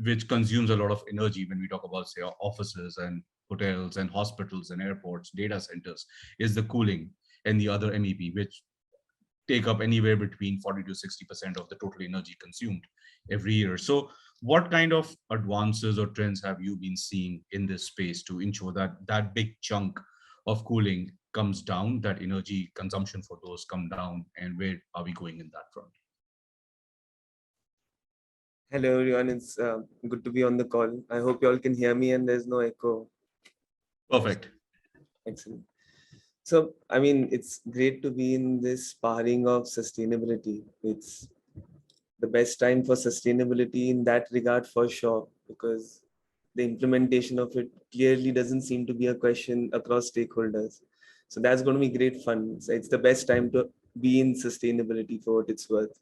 which consumes a lot of energy when we talk about, say, offices and hotels and hospitals and airports, data centers, is the cooling and the other MEP, which take up anywhere between 40 to 60% of the total energy consumed every year. So what kind of advances or trends have you been seeing in this space to ensure that that big chunk of cooling comes down, that energy consumption for those come down, and where are we going in that front? Hello everyone, it's good to be on the call. I hope you all can hear me and there's no echo. Perfect. Excellent. So, I mean, it's great to be in this sparring of sustainability. It's the best time for sustainability in that regard for sure, because the implementation of it clearly doesn't seem to be a question across stakeholders. So that's going to be great fun. So it's the best time to be in sustainability for what it's worth.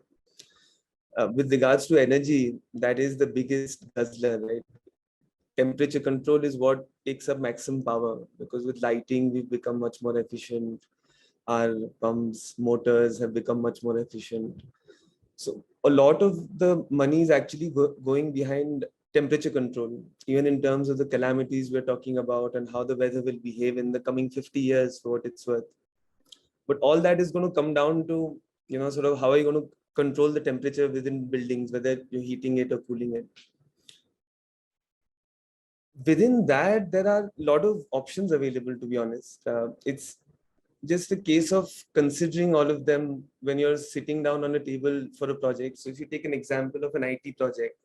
With regards to energy, that is the biggest guzzler, right? Temperature control is what takes up maximum power, because with lighting, we've become much more efficient. Our pumps, motors have become much more efficient. So a lot of the money is actually going behind temperature control, even in terms of the calamities we're talking about and how the weather will behave in the coming 50 years for what it's worth. But all that is going to come down to, sort of how are you going to control the temperature within buildings, whether you're heating it or cooling it. Within that, there are a lot of options available, to be honest. It's just a case of considering all of them when you're sitting down on a table for a project. So if you take an example of an IT project,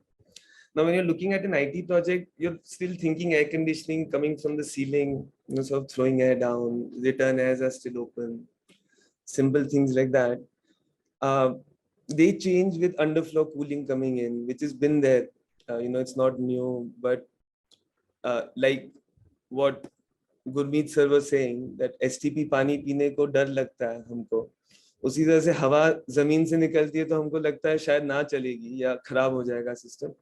now when you're looking at an IT project, you're still thinking air conditioning coming from the ceiling, sort of throwing air down, return airs are still open. simple things like that. They change with underfloor cooling coming in, which has been there. It's not new, but like what Gurmeet sir was saying, that STP पानी पीने को डर लगता है हमको, उसी तरह से हवा जमीन से निकलती है तो हमको लगता है शायद ना चलेगी या खराब हो जाएगा system.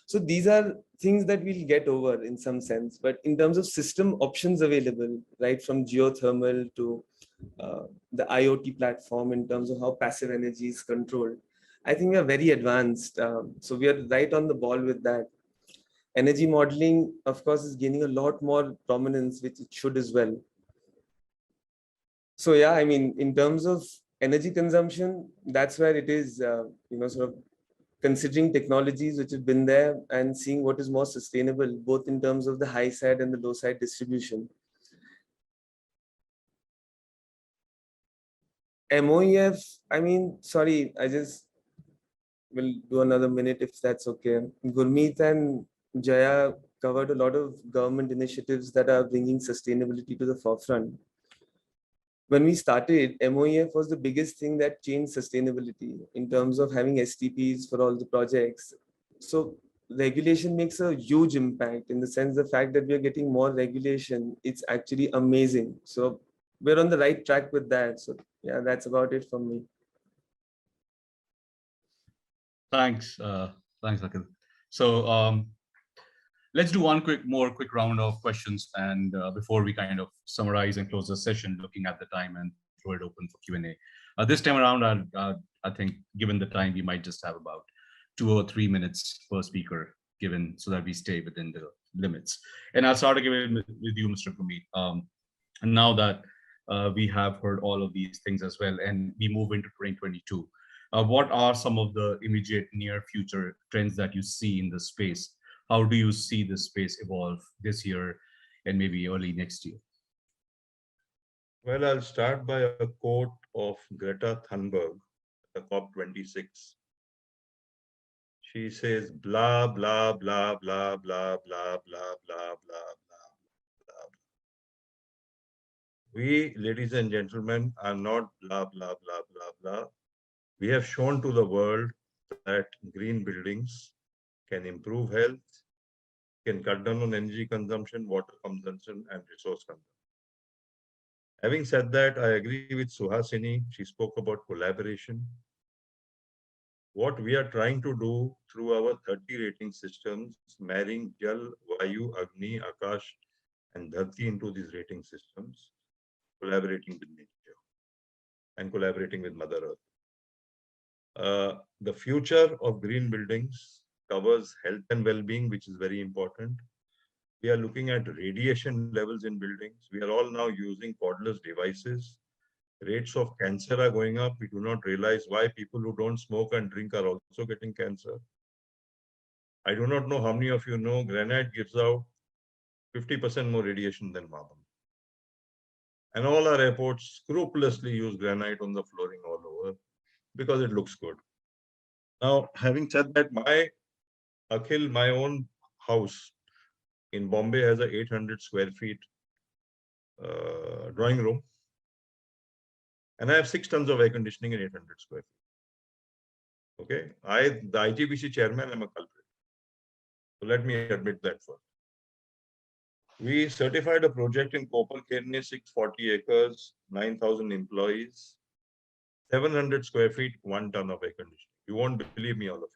So these are things that we'll get over in some sense, but in terms of system options available, right from geothermal to the IoT platform, in terms of how passive energy is controlled, I think we are very advanced. So we are right on the ball with that. Energy modeling, of course, is gaining a lot more prominence, which it should as well. So yeah, I mean, in terms of energy consumption, that's where it is, sort of considering technologies which have been there and seeing what is more sustainable, both in terms of the high side and the low side distribution. MOEF, I mean, sorry, I just will do another minute if that's okay. Gurmeet and Jaya covered a lot of government initiatives that are bringing sustainability to the forefront. When we started, MOEF was the biggest thing that changed sustainability in terms of having STPs for all the projects. So regulation makes a huge impact, in the sense the fact that we are getting more regulation, it's actually amazing. So we're on the right track with that. So yeah, that's about it from me. Thanks, Akhil. So let's do one quick round of questions, and before we kind of summarize and close the session, looking at the time and throw it open for Q&A. This time around, I think, given the time, we might just have about 2 or 3 minutes per speaker, given so that we stay within the limits. And I'll start again with you, Mr. Gurmeet. And now that we have heard all of these things as well, and we move into 2022, what are some of the immediate near future trends that you see in the space? How do you see this space evolve this year and maybe early next year? Well, I'll start by a quote of Greta Thunberg, the COP26. She says, blah, blah, blah, blah, blah, blah, blah, blah, blah, blah. We, ladies and gentlemen, are not blah, blah, blah, blah, blah. We have shown to the world that green buildings can improve health, can cut down on energy consumption, water consumption, and resource consumption. Having said that, I agree with Suhasini. She spoke about collaboration. What we are trying to do through our 30 rating systems, marrying Jal, Vayu, Agni, Akash, and Dharti into these rating systems, collaborating with nature and collaborating with Mother Earth. The future of green buildings covers health and well-being, which is very important. We are looking at radiation levels in buildings. We are all now using cordless devices. Rates of cancer are going up. We do not realize why people who don't smoke and drink are also getting cancer. I do not know how many of you know granite gives out 50% more radiation than marble. And all our airports scrupulously use granite on the flooring all over because it looks good. Now, having said that, Akhil, my own house in Bombay has a 800 square feet drawing room. And I have 6 tons of air conditioning in 800 square feet. Okay, the IGBC chairman, I'm a culprit. So let me admit that first. We certified a project in Kopal Kerni, 640 acres, 9,000 employees, 700 square feet, 1 ton of air conditioning. You won't believe me, all of you.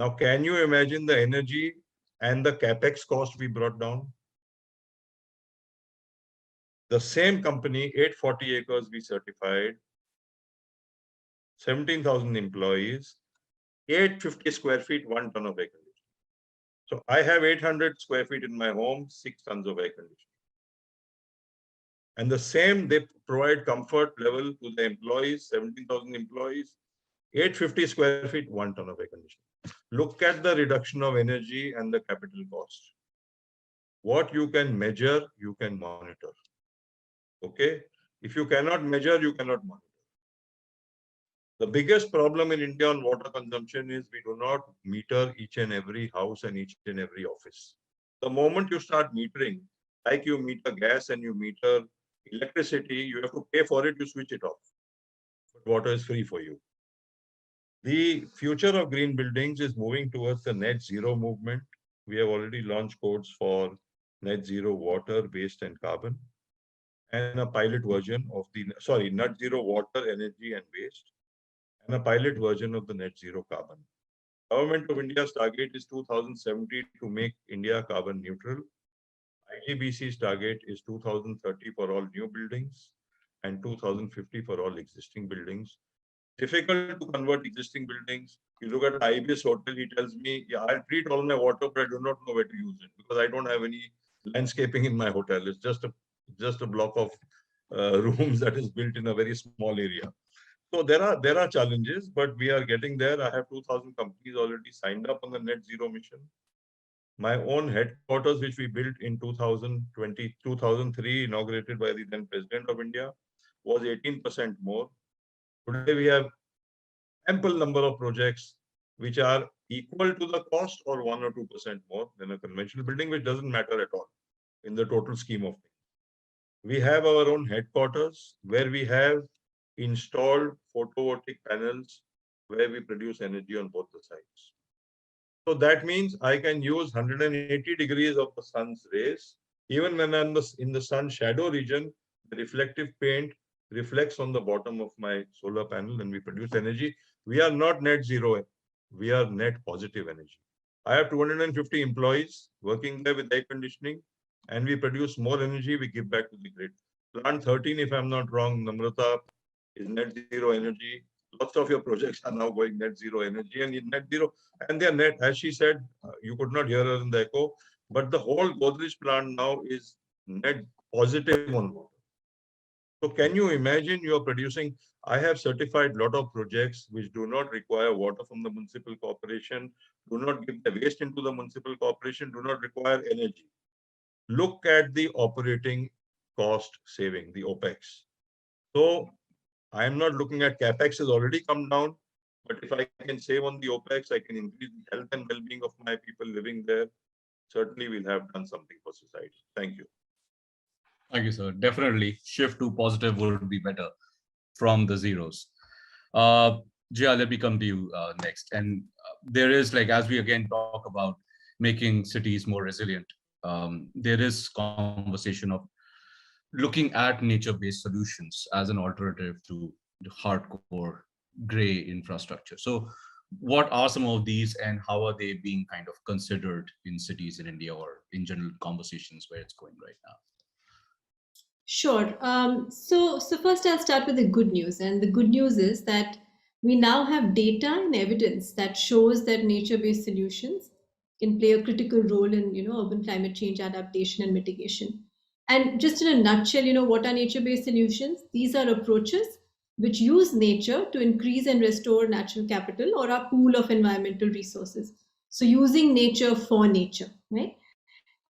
Now, can you imagine the energy and the capex cost we brought down? The same company, 840 acres we certified, 17,000 employees, 850 square feet, 1 ton of air conditioning. So I have 800 square feet in my home, 6 tons of air conditioning. And the same, they provide comfort level to the employees, 17,000 employees, 850 square feet, 1 ton of air conditioning. Look at the reduction of energy and the capital cost. What you can measure, you can monitor. Okay? If you cannot measure, you cannot monitor. The biggest problem in India on water consumption is we do not meter each and every house and each and every office. The moment you start metering, like you meter gas and you meter Electricity, you have to pay for it, you switch it off. But water is free for you. The future of green buildings is moving towards the net zero movement. We have already launched codes for net zero water, waste, and carbon, and a pilot version of net zero water, energy, and waste, and a pilot version of the net zero carbon. Government of India's target is 2070 to make India carbon neutral. IGBC's target is 2030 for all new buildings and 2050 for all existing buildings. Difficult to convert existing buildings. You look at IBS hotel, he tells me, yeah, I'll treat all my water, but I do not know where to use it because I don't have any landscaping in my hotel. It's just a block of rooms that is built in a very small area. So there are challenges, but we are getting there. I have 2,000 companies already signed up on the net zero mission. My own headquarters, which we built in 2003, inaugurated by the then President of India, was 18% more. Today we have ample number of projects which are equal to the cost or 1 or 2% more than a conventional building, which doesn't matter at all in the total scheme of things. We have our own headquarters where we have installed photovoltaic panels where we produce energy on both the sides. So that means I can use 180 degrees of the sun's rays. Even when I'm in the sun shadow region, the reflective paint reflects on the bottom of my solar panel and we produce energy. We are not net zero. We are net positive energy. I have 250 employees working there with air conditioning and we produce more energy. We give back to the grid. Plant 13, if I'm not wrong, Namrata, is net zero energy. Lots of your projects are now going net zero energy and in net zero. And they're net, as she said, you could not hear her in the echo, but the whole Godrej plant now is net positive on water. So can you imagine you're producing, I have certified a lot of projects which do not require water from the municipal corporation, do not give the waste into the municipal corporation, do not require energy. Look at the operating cost saving, the OPEX. So I am not looking at CapEx has already come down, but if I can save on the OPEX, I can increase the health and well-being of my people living there. Certainly we'll have done something for society. Thank you. Thank you, sir. Definitely shift to positive would be better from the zeros. Jia, let me come to you next. And there is, like, as we again talk about making cities more resilient, there is conversation of looking at nature-based solutions as an alternative to the hardcore gray infrastructure. So what are some of these and how are they being kind of considered in cities in India or in general conversations where it's going right now? Sure. So first I'll start with the good news. And the good news is that we now have data and evidence that shows that nature-based solutions can play a critical role in, urban climate change adaptation and mitigation. And just in a nutshell, what are nature-based solutions? These are approaches which use nature to increase and restore natural capital or our pool of environmental resources. So using nature for nature, right?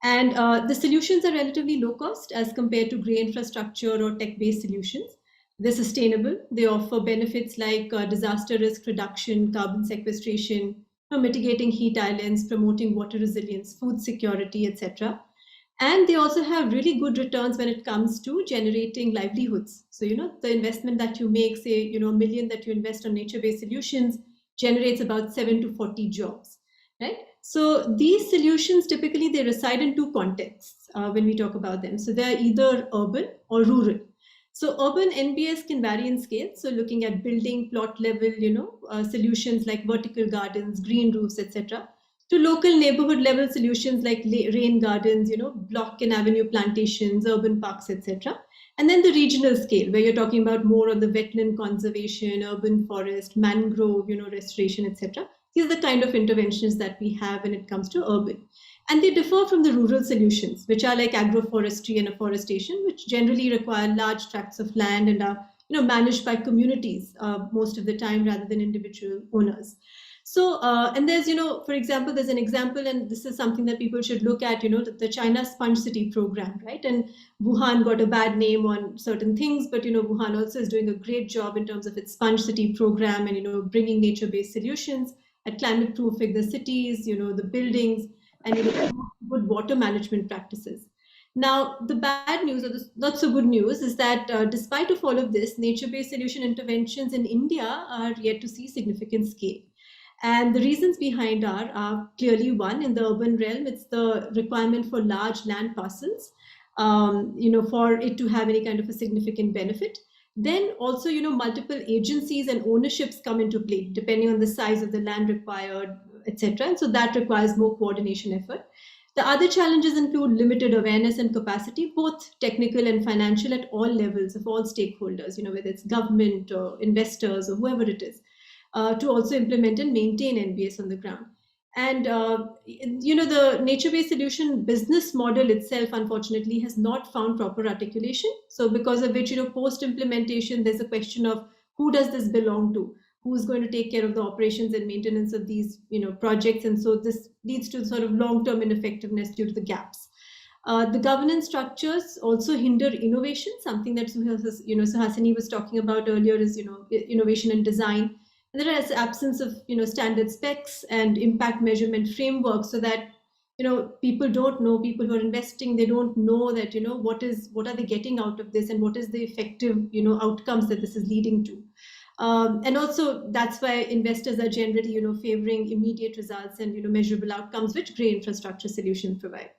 And the solutions are relatively low cost as compared to gray infrastructure or tech-based solutions. They're sustainable. They offer benefits like disaster risk reduction, carbon sequestration, mitigating heat islands, promoting water resilience, food security, etc. And they also have really good returns when it comes to generating livelihoods. So, the investment that you make, say, $1 million that you invest on nature-based solutions generates about 7 to 40 jobs, right? So these solutions, typically, they reside in two contexts when we talk about them. So they're either urban or rural. So urban NBS can vary in scale. So looking at building plot level, solutions like vertical gardens, green roofs, etc., to local neighborhood level solutions like rain gardens, block and avenue plantations, urban parks, etc. And then the regional scale, where you're talking about more on the wetland conservation, urban forest, mangrove, restoration, etc. These are the kind of interventions that we have when it comes to urban. And they differ from the rural solutions, which are like agroforestry and afforestation, which generally require large tracts of land and are managed by communities most of the time rather than individual owners. So, and there's, for example, there's an example, and this is something that people should look at, the China Sponge City program, right? And Wuhan got a bad name on certain things, but, Wuhan also is doing a great job in terms of its Sponge City program and, bringing nature-based solutions at climate proofing the cities, the buildings, and good water management practices. Now, the bad news, or the not so good news, is that despite of all of this, nature-based solution interventions in India are yet to see significant scale. And the reasons behind are clearly one, in the urban realm, it's the requirement for large land parcels, for it to have any kind of a significant benefit. Then also, multiple agencies and ownerships come into play, depending on the size of the land required, etc. And so that requires more coordination effort. The other challenges include limited awareness and capacity, both technical and financial, at all levels of all stakeholders, whether it's government or investors or whoever it is, to also implement and maintain NBS on the ground. And, the nature-based solution business model itself, unfortunately, has not found proper articulation. So because of which, post-implementation, there's a question of who does this belong to? Who's going to take care of the operations and maintenance of these, projects? And so this leads to sort of long-term ineffectiveness due to the gaps. The governance structures also hinder innovation, something that Suhasini was talking about earlier is, innovation and design. And there is absence of, standard specs and impact measurement frameworks, so that, people don't know, people who are investing, they don't know that, what are they getting out of this and what is the effective, outcomes that this is leading to. And also that's why investors are generally, favoring immediate results and, measurable outcomes, which gray infrastructure solutions provide.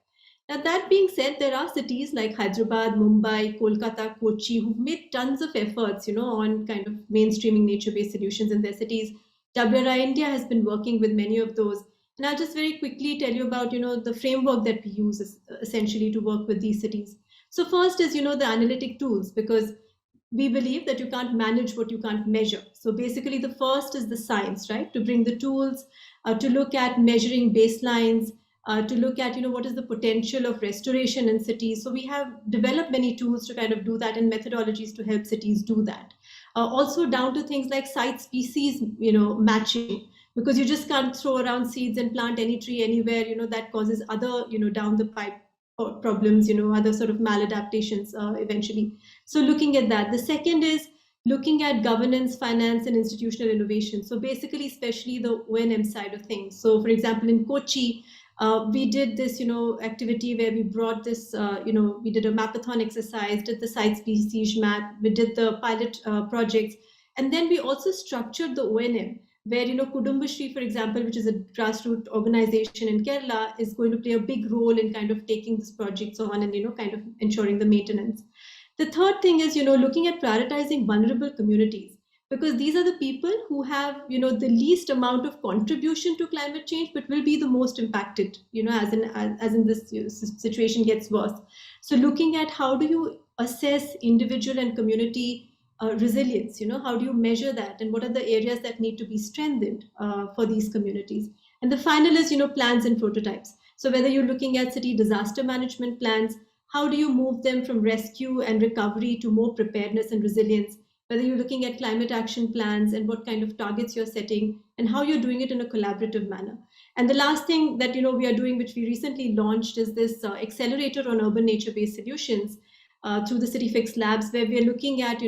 Now, that being said, there are cities like Hyderabad, Mumbai, Kolkata, Kochi, who've made tons of efforts, on kind of mainstreaming nature-based solutions in their cities. WRI India has been working with many of those. And I'll just very quickly tell you about, the framework that we use essentially to work with these cities. So first is, the analytic tools, because we believe that you can't manage what you can't measure. So basically the first is the science, right? To bring the tools, to look at measuring baselines, to look at, what is the potential of restoration in cities. So we have developed many tools to kind of do that and methodologies to help cities do that. Also down to things like site species, matching, because you just can't throw around seeds and plant any tree anywhere, that causes other, down the pipe problems, other sort of maladaptations eventually. So looking at that. The second is looking at governance, finance, and institutional innovation. So basically, especially the O&M side of things. So for example, in Kochi, we did this, activity where we brought this, we did a mapathon exercise, did the site species map, we did the pilot projects, and then we also structured the O&M, where, Kudumbashree, for example, which is a grassroots organization in Kerala, is going to play a big role in kind of taking this project on and, kind of ensuring the maintenance. The third thing is, looking at prioritizing vulnerable communities, because these are the people who have, the least amount of contribution to climate change, but will be the most impacted, as in this situation gets worse. So looking at how do you assess individual and community resilience, how do you measure that, and what are the areas that need to be strengthened for these communities? And the final is, plans and prototypes. So whether you're looking at city disaster management plans, how do you move them from rescue and recovery to more preparedness and resilience? Whether you're looking at climate action plans and what kind of targets you're setting and how you're doing it in a collaborative manner. And the last thing that, we are doing, which we recently launched, is this accelerator on urban nature-based solutions through the CityFix Labs, where we're looking at,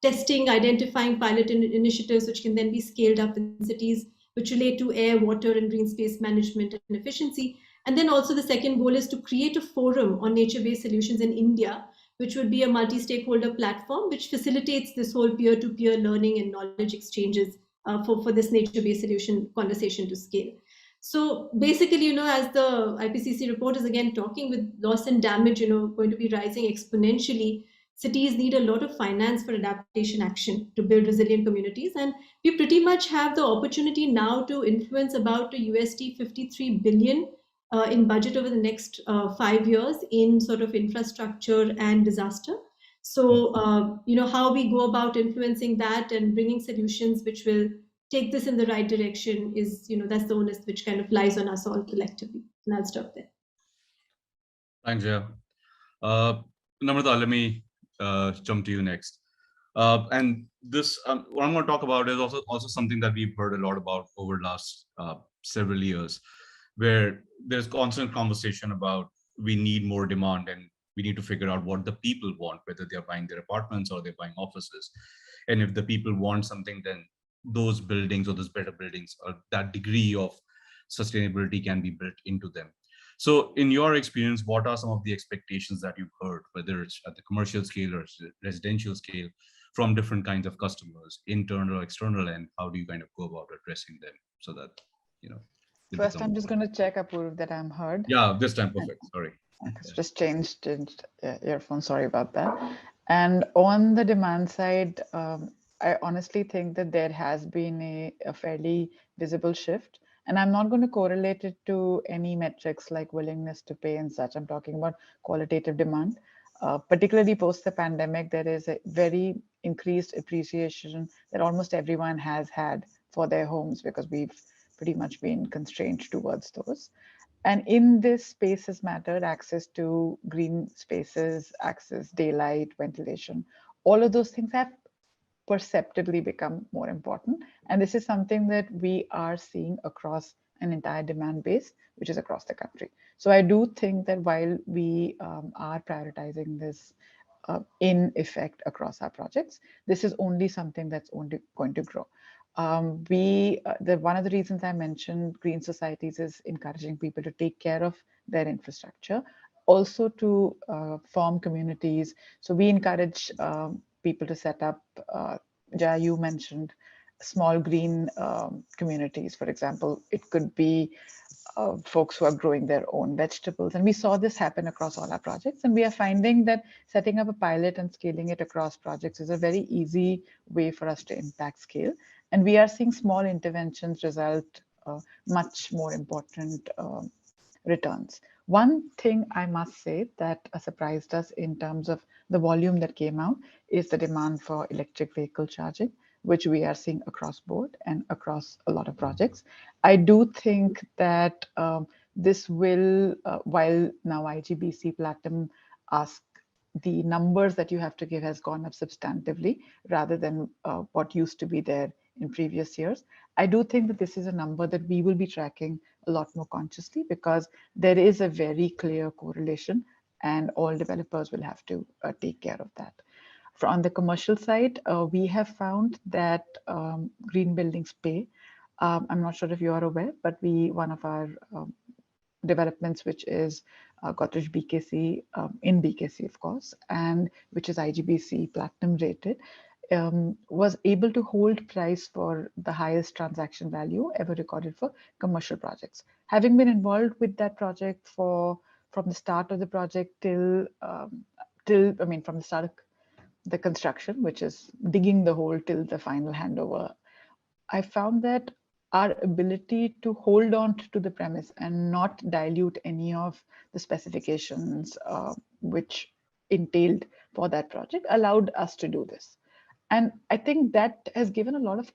testing, identifying pilot initiatives, which can then be scaled up in cities, which relate to air, water, and green space management and efficiency. And then also the second goal is to create a forum on nature-based solutions in India, which would be a multi-stakeholder platform, which facilitates this whole peer-to-peer learning and knowledge exchanges for this nature-based solution conversation to scale. So basically, as the IPCC report is again talking, with loss and damage, going to be rising exponentially, cities need a lot of finance for adaptation action to build resilient communities. And we pretty much have the opportunity now to influence about a USD 53 billion in budget over the next 5 years in sort of infrastructure and disaster. So, how we go about influencing that and bringing solutions which will take this in the right direction is, that's the onus which kind of lies on us all collectively. And I'll stop there. Thanks, Jaya. Namrata, let me jump to you next. And this, what I'm going to talk about is also something that we've heard a lot about over the last several years, where there's constant conversation about we need more demand and we need to figure out what the people want, whether they're buying their apartments or they're buying offices. And if the people want something, then those buildings or those better buildings or that degree of sustainability can be built into them. So in your experience, what are some of the expectations that you've heard, whether it's at the commercial scale or residential scale, from different kinds of customers, internal or external, and how do you kind of go about addressing them so that, you know, they First, become... I'm just going to check, Apurv, that I'm heard. Yeah, this time, perfect. Sorry. It's just changed earphone. Sorry about that. And on the demand side, I honestly think that there has been a fairly visible shift. And I'm not going to correlate it to any metrics like willingness to pay and such. I'm talking about qualitative demand. Particularly post the pandemic, there is a very increased appreciation that almost everyone has had for their homes, because we've pretty much been constrained towards those. And in this, spaces mattered: access to green spaces, access, daylight, ventilation. All of those things have perceptibly become more important. And this is something that we are seeing across an entire demand base, which is across the country. So I do think that while we are prioritizing this in effect across our projects, this is only something that's only going to grow. One of the reasons I mentioned green societies is encouraging people to take care of their infrastructure, also to form communities. So we encourage people to set up, Jaya, you mentioned small green communities. For example, it could be folks who are growing their own vegetables. And we saw this happen across all our projects. And we are finding that setting up a pilot and scaling it across projects is a very easy way for us to impact scale. And we are seeing small interventions result much more important returns. One thing I must say that surprised us in terms of the volume that came out is the demand for electric vehicle charging, which we are seeing across board and across a lot of projects. I do think that this will, while now IGBC Platinum asks, the numbers that you have to give has gone up substantively rather than what used to be there in previous years. I do think that this is a number that we will be tracking a lot more consciously, because there is a very clear correlation and all developers will have to take care of that. On the commercial side, we have found that green buildings pay. I'm not sure if you are aware, but one of our developments, which is Godrej BKC, in BKC, of course, and which is IGBC Platinum rated, was able to hold price for the highest transaction value ever recorded for commercial projects. Having been involved with that project from the start of the project from the start of the construction, which is digging the hole till the final handover, I found that our ability to hold on to the premise and not dilute any of the specifications which entailed for that project allowed us to do this. And I think that has given a lot of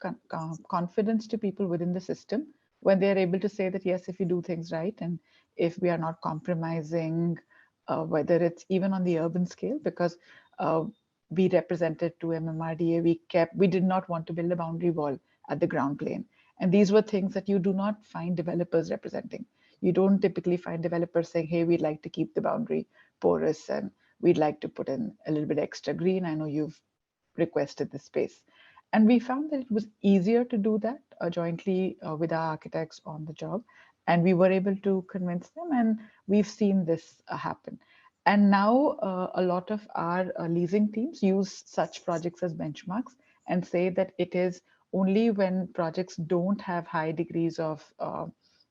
confidence to people within the system when they're able to say that, yes, if we do things right and if we are not compromising, whether it's even on the urban scale, because we represented to MMRDA, we did not want to build a boundary wall at the ground plane. And these were things that you do not find developers representing. You don't typically find developers saying, hey, we'd like to keep the boundary porous and we'd like to put in a little bit extra green. I know you've requested the space. And we found that it was easier to do that jointly with our architects on the job. And we were able to convince them, and we've seen this happen. And now a lot of our leasing teams use such projects as benchmarks and say that it is only when projects don't have high degrees of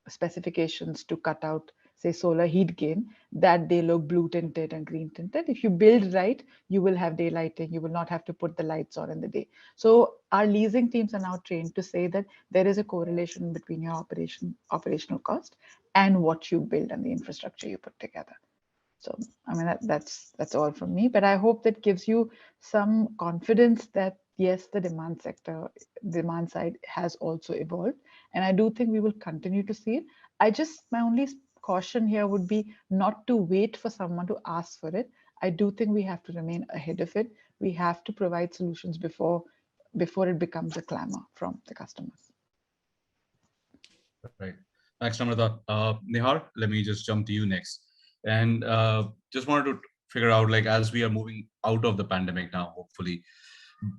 specifications to cut out, say, solar heat gain, that they look blue tinted and green tinted. If you build right, you will have daylighting. You will not have to put the lights on in the day. So our leasing teams are now trained to say that there is a correlation between your operational cost and what you build and the infrastructure you put together. So, I mean, that's all from me, but I hope that gives you some confidence that yes, the demand side has also evolved. And I do think we will continue to see it. My only caution here would be not to wait for someone to ask for it. I do think we have to remain ahead of it. We have to provide solutions before it becomes a clamor from the customers. Right. Thanks, Namrata. Nihar, let me just jump to you next. And just wanted to figure out, like, as we are moving out of the pandemic now, hopefully,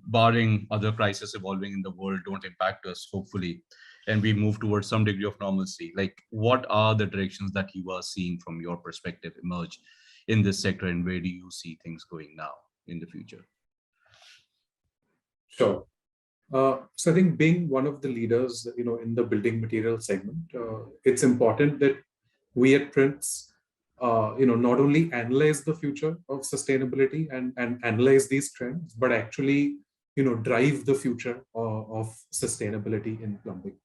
barring other crises evolving in the world don't impact us, hopefully. and we move towards some degree of normalcy, like what are the directions that you are seeing from your perspective emerge in this sector, and where do you see things going now in the future? Sure. So I think being one of the leaders, in the building material segment, it's important that we at Prince, not only analyze the future of sustainability and analyze these trends, but actually, drive the future of sustainability in plumbing.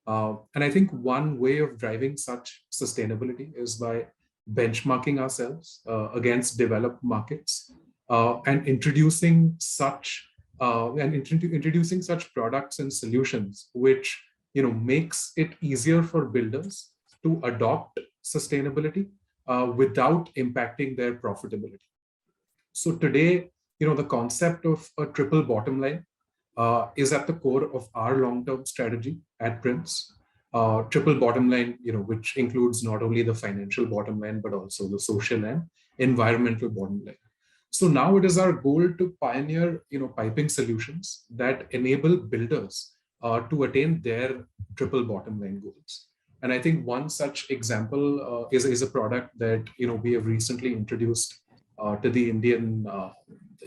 And I think one way of driving such sustainability is by benchmarking ourselves against developed markets and introducing such products and solutions which makes it easier for builders to adopt sustainability without impacting their profitability. So today, the concept of a triple bottom line is at the core of our long-term strategy at Prince. Triple bottom line, which includes not only the financial bottom line, but also the social and environmental bottom line. So now it is our goal to pioneer, piping solutions that enable builders to attain their triple bottom line goals. And I think one such example is a product that we have recently introduced to the Indian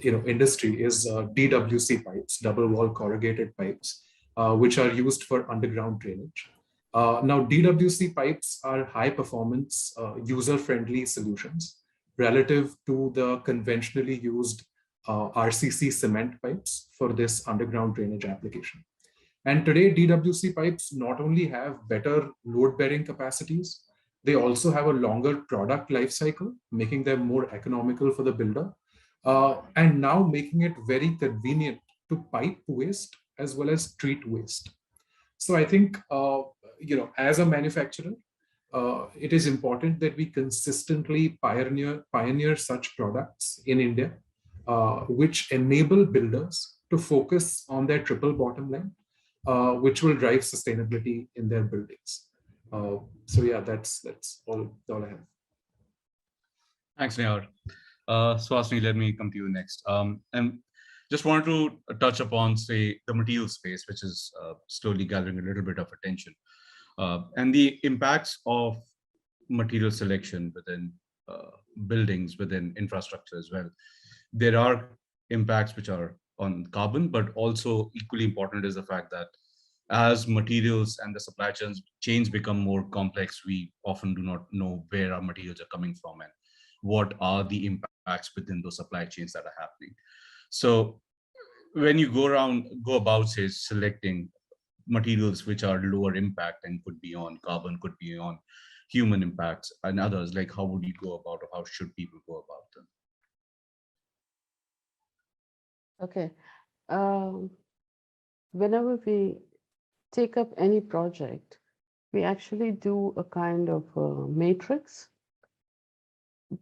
industry is DWC pipes, double wall corrugated pipes, which are used for underground drainage. Now, DWC pipes are high performance, user-friendly solutions relative to the conventionally used RCC cement pipes for this underground drainage application. And today, DWC pipes not only have better load-bearing capacities, they also have a longer product life cycle, making them more economical for the builder, and now making it very convenient to pipe waste as well as treat waste. So I think, as a manufacturer, it is important that we consistently pioneer such products in India, which enable builders to focus on their triple bottom line, which will drive sustainability in their buildings. So yeah, that's all I have. Thanks, Nihar. Swasni, let me come to you next. And just wanted to touch upon, say, the material space, which is slowly gathering a little bit of attention, and the impacts of material selection within buildings, within infrastructure as well. There are impacts which are on carbon, but also equally important is the fact that as materials and the supply chains become more complex, we often do not know where our materials are coming from and what are the impacts within those supply chains that are happening. So when you go about, say, selecting materials which are lower impact and could be on carbon, could be on human impacts and others, like how would you go about, or how should people go about them? Okay. Whenever we take up any project, we actually do a kind of a matrix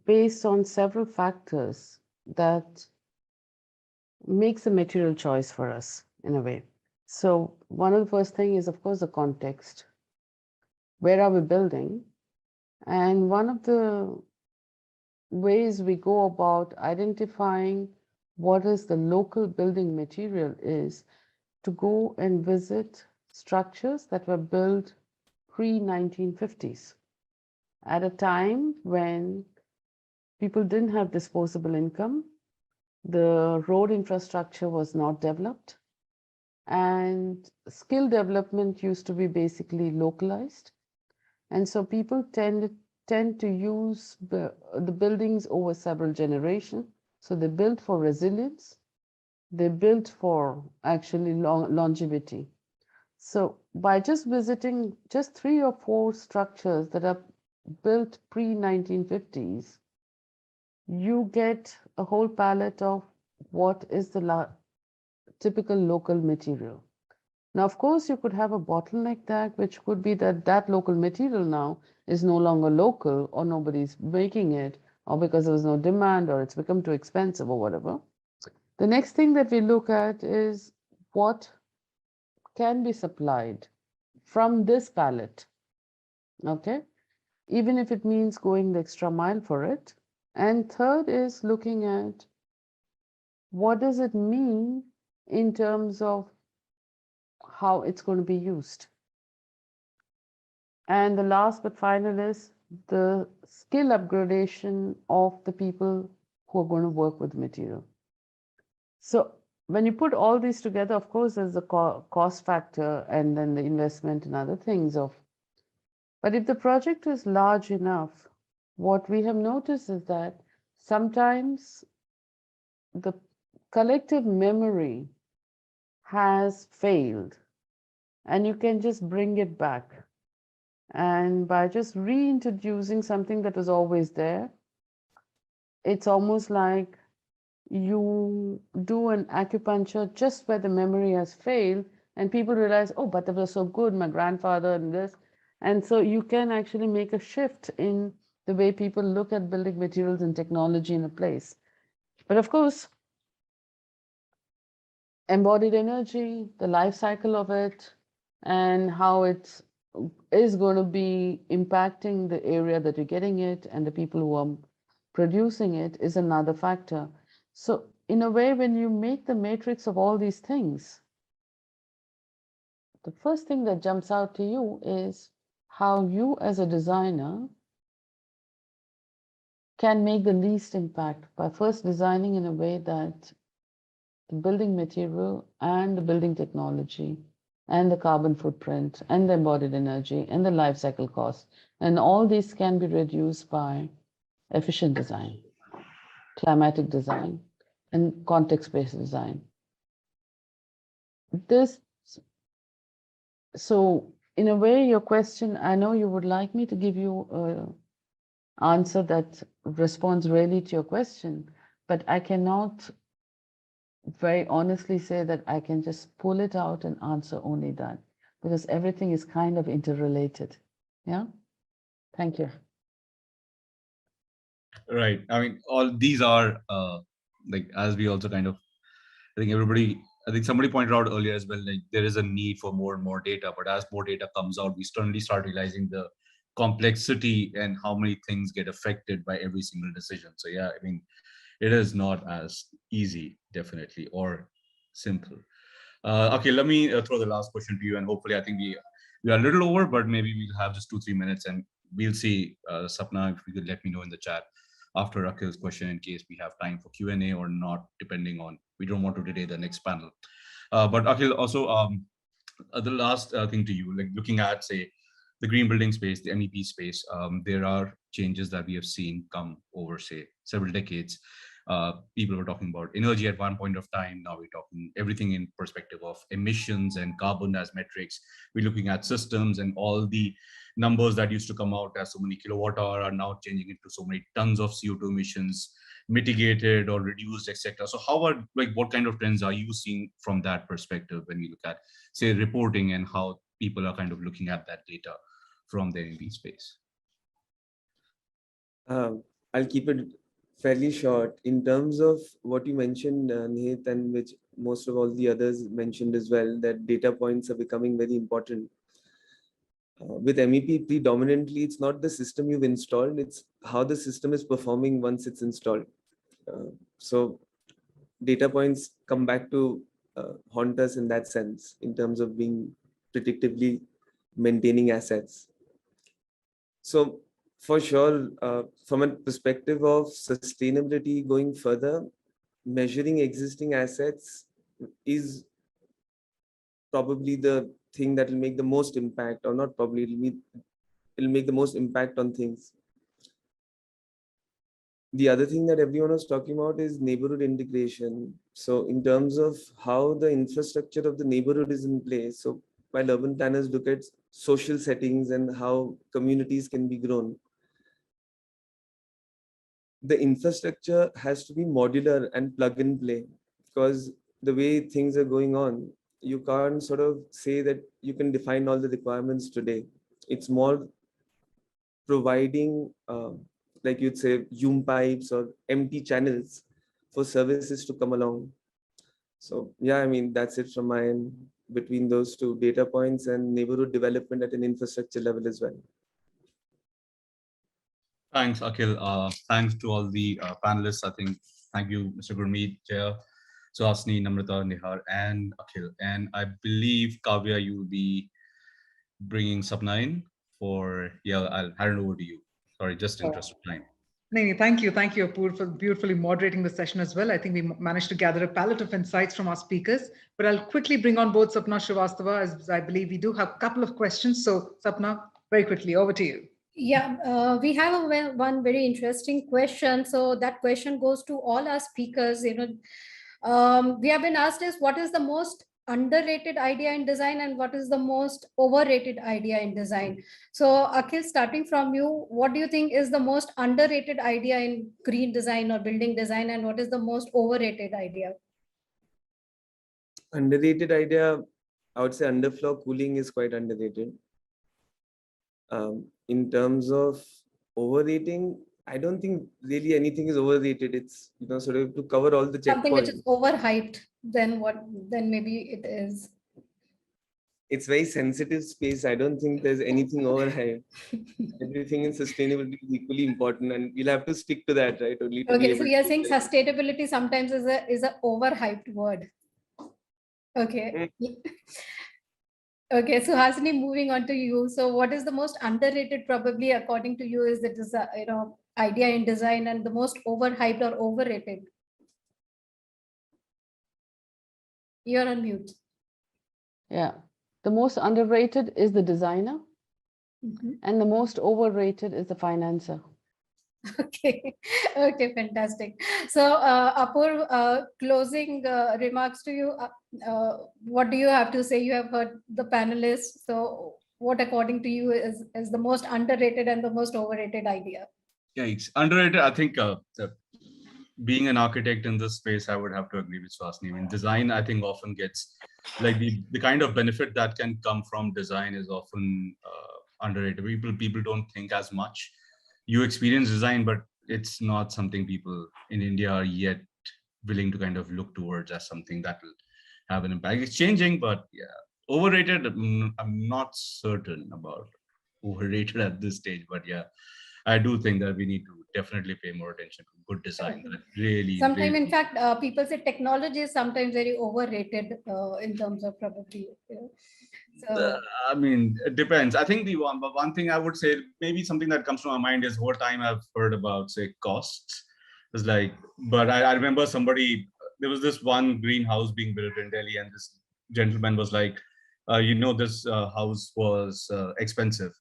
based on several factors that makes a material choice for us in a way. So one of the first thing is, of course, the context. Where are we building? And one of the ways we go about identifying what is the local building material is to go and visit structures that were built pre-1950s, at a time when people didn't have disposable income, the road infrastructure was not developed, and skill development used to be basically localized. And so people tend to use the buildings over several generations. So they built for resilience, they built for actually longevity. So by just visiting just 3 or 4 structures that are built pre-1950s, you get a whole palette of what is the typical local material. Now, of course, you could have a bottleneck that, which could be that local material now is no longer local, or nobody's making it, or because there was no demand, or it's become too expensive, or whatever. The next thing that we look at is what can be supplied from this palette, okay? Even if it means going the extra mile for it. And third is looking at what does it mean in terms of how it's going to be used. And the last but final is the skill upgradation of the people who are going to work with material. So when you put all these together, of course, there's the cost factor and then the investment and other things of. But if the project is large enough, what we have noticed is that sometimes the collective memory has failed and you can just bring it back. And by just reintroducing something that was always there, it's almost like you do an acupuncture just where the memory has failed, and people realize, oh, but that was so good, my grandfather and this. And so you can actually make a shift in the way people look at building materials and technology in a place. But of course, embodied energy, the life cycle of it, and how it is going to be impacting the area that you're getting it and the people who are producing it is another factor. So in a way, when you make the matrix of all these things, the first thing that jumps out to you is how you as a designer can make the least impact by first designing in a way that the building material and the building technology and the carbon footprint and the embodied energy and the life cycle cost, and all these can be reduced by efficient design, climatic design, and context-based design. So in a way, your question, I know you would like me to give you an answer that responds really to your question, but I cannot very honestly say that I can just pull it out and answer only that, because everything is kind of interrelated. Yeah. Thank you. Right. I mean, all these are like, as we also kind of, I think somebody pointed out earlier as well, like there is a need for more and more data, but as more data comes out, we suddenly start realizing the complexity and how many things get affected by every single decision. So yeah, I mean, it is not as easy, definitely, or simple. Okay, let me throw the last question to you, and hopefully, I think we are a little over, but maybe we'll have just 2-3 minutes, and we'll see, Sapna, if you could let me know in the chat after Akhil's question in case we have time for Q&A or not, depending on, we don't want to delay the next panel. But Akhil, also the last thing to you, like looking at, say, the green building space, the MEP space, there are changes that we have seen come over, say, several decades. People were talking about energy at one point of time. Now we're talking everything in perspective of emissions and carbon as metrics. We're looking at systems, and all the numbers that used to come out as so many kilowatt hour are now changing into so many tons of CO2 emissions, mitigated or reduced, etc. So how are, like, what kind of trends are you seeing from that perspective when we look at, say, reporting and how people are kind of looking at that data from the MEP space? I'll keep it fairly short. In terms of what you mentioned, Nihit, and which most of all the others mentioned as well, that data points are becoming very important. With MEP, predominantly, it's not the system you've installed, it's how the system is performing once it's installed. So data points come back to haunt us in that sense, in terms of being predictively maintaining assets. So for sure, from a perspective of sustainability going further, measuring existing assets is probably the thing that will make the most impact, or not probably, it'll make the most impact on things. The other thing that everyone was talking about is neighborhood integration. So in terms of how the infrastructure of the neighborhood is in place, so while urban planners look at social settings and how communities can be grown, the infrastructure has to be modular and plug and play, because the way things are going on, you can't sort of say that you can define all the requirements today. It's more providing, like you'd say, Hume pipes or empty channels for services to come along. So yeah, I mean, that's it from my end, between those two, data points and neighborhood development at an infrastructure level as well. Thanks, Akhil. Thanks to all the panelists. I think, thank you, Mr. Gurmeet, Jaya, Suhasini, Namrata, Nihar, and Akhil. And I believe, Kavya, you will be bringing Sapna in I'll hand it over to you. Sorry, just in interest of time. No, thank you, Apoor, for beautifully moderating the session as well. I think we managed to gather a palette of insights from our speakers. But I'll quickly bring on board Sapna Srivastava, as I believe we do have a couple of questions. So Sapna, very quickly, over to you. Yeah, we have one very interesting question. So that question goes to all our speakers. We have been asked is what is the most underrated idea in design and what is the most overrated idea in design? So Akhil, starting from you, what do you think is the most underrated idea in green design or building design, and what is the most overrated idea? Underrated idea, I would say underfloor cooling is quite underrated. In terms of overrating, I don't think really anything is overrated. It's sort of to cover all the checkpoints. Something which is overhyped, then maybe it is. It's very sensitive space. I don't think there's anything overhyped. Everything in sustainability is equally important, and we'll have to stick to that, right? Only to Okay, so you're saying sustainability sometimes is a overhyped word. Okay. Okay, so Hasini, moving on to you. So what is the most underrated, probably according to you, is the idea in design, and the most overhyped or overrated? You're on mute. Yeah. The most underrated is the designer, and the most overrated is the financer. Okay, okay, fantastic. So Apoor, closing remarks to you. What do you have to say? You have heard the panelists. So what, according to you, is the most underrated and the most overrated idea? Yeah, it's underrated. I think being an architect in this space, I would have to agree with Swasni. I mean, design, I think, often gets like the kind of benefit that can come from design is often underrated. People don't think as much. You experience design, but it's not something people in India are yet willing to kind of look towards as something that will have an impact. It's changing, but yeah, overrated. I'm not certain about overrated at this stage, but yeah, I do think that we need to definitely pay more attention to good design. That really, sometimes, really, in fact, people say technology is sometimes very overrated in terms of probably. So I mean, it depends. I think the one thing I would say, maybe something that comes to my mind is over time I've heard about, say, costs. It's like, but I remember there was this one greenhouse being built in Delhi, and this gentleman was like, this house was expensive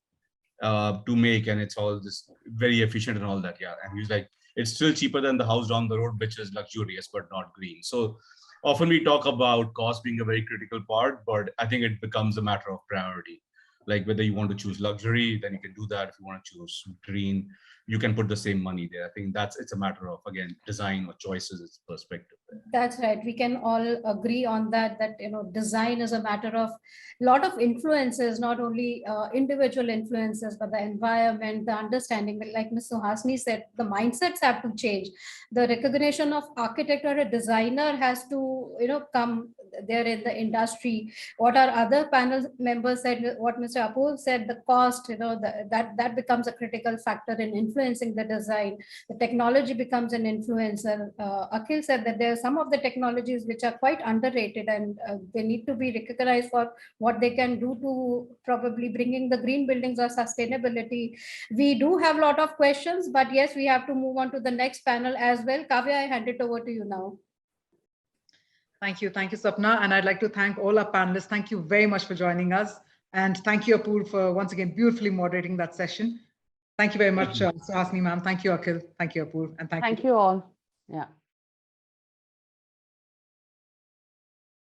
to make, and it's all just very efficient and all that. Yeah. And he's like, it's still cheaper than the house down the road, which is luxurious, but not green. So often we talk about cost being a very critical part, but I think it becomes a matter of priority. Like whether you want to choose luxury, then you can do that. If you want to choose green, you can put the same money there. I think it's a matter of, again, design or choices, it's perspective. That's right. We can all agree on that design is a matter of a lot of influences, not only individual influences, but the environment, the understanding. Like Ms. Suhasini said, the mindsets have to change. The recognition of architect or a designer has to come there in the industry. What our other panel members said, what Mr. Apoor said, the cost, that becomes a critical factor in influencing the design. The technology becomes an influencer. Akhil said that there are some of the technologies which are quite underrated, and they need to be recognized for what they can do to probably bringing the green buildings or sustainability. We do have a lot of questions, but yes, we have to move on to the next panel as well. Kavya, I hand it over to you now. Thank you, Sapna. And I'd like to thank all our panelists. Thank you very much for joining us. And thank you, Apoor, for once again beautifully moderating that session. Thank you very much, Suhasini ma'am. Thank you, Akhil. Thank you, Apoor. And thank you all. Yeah.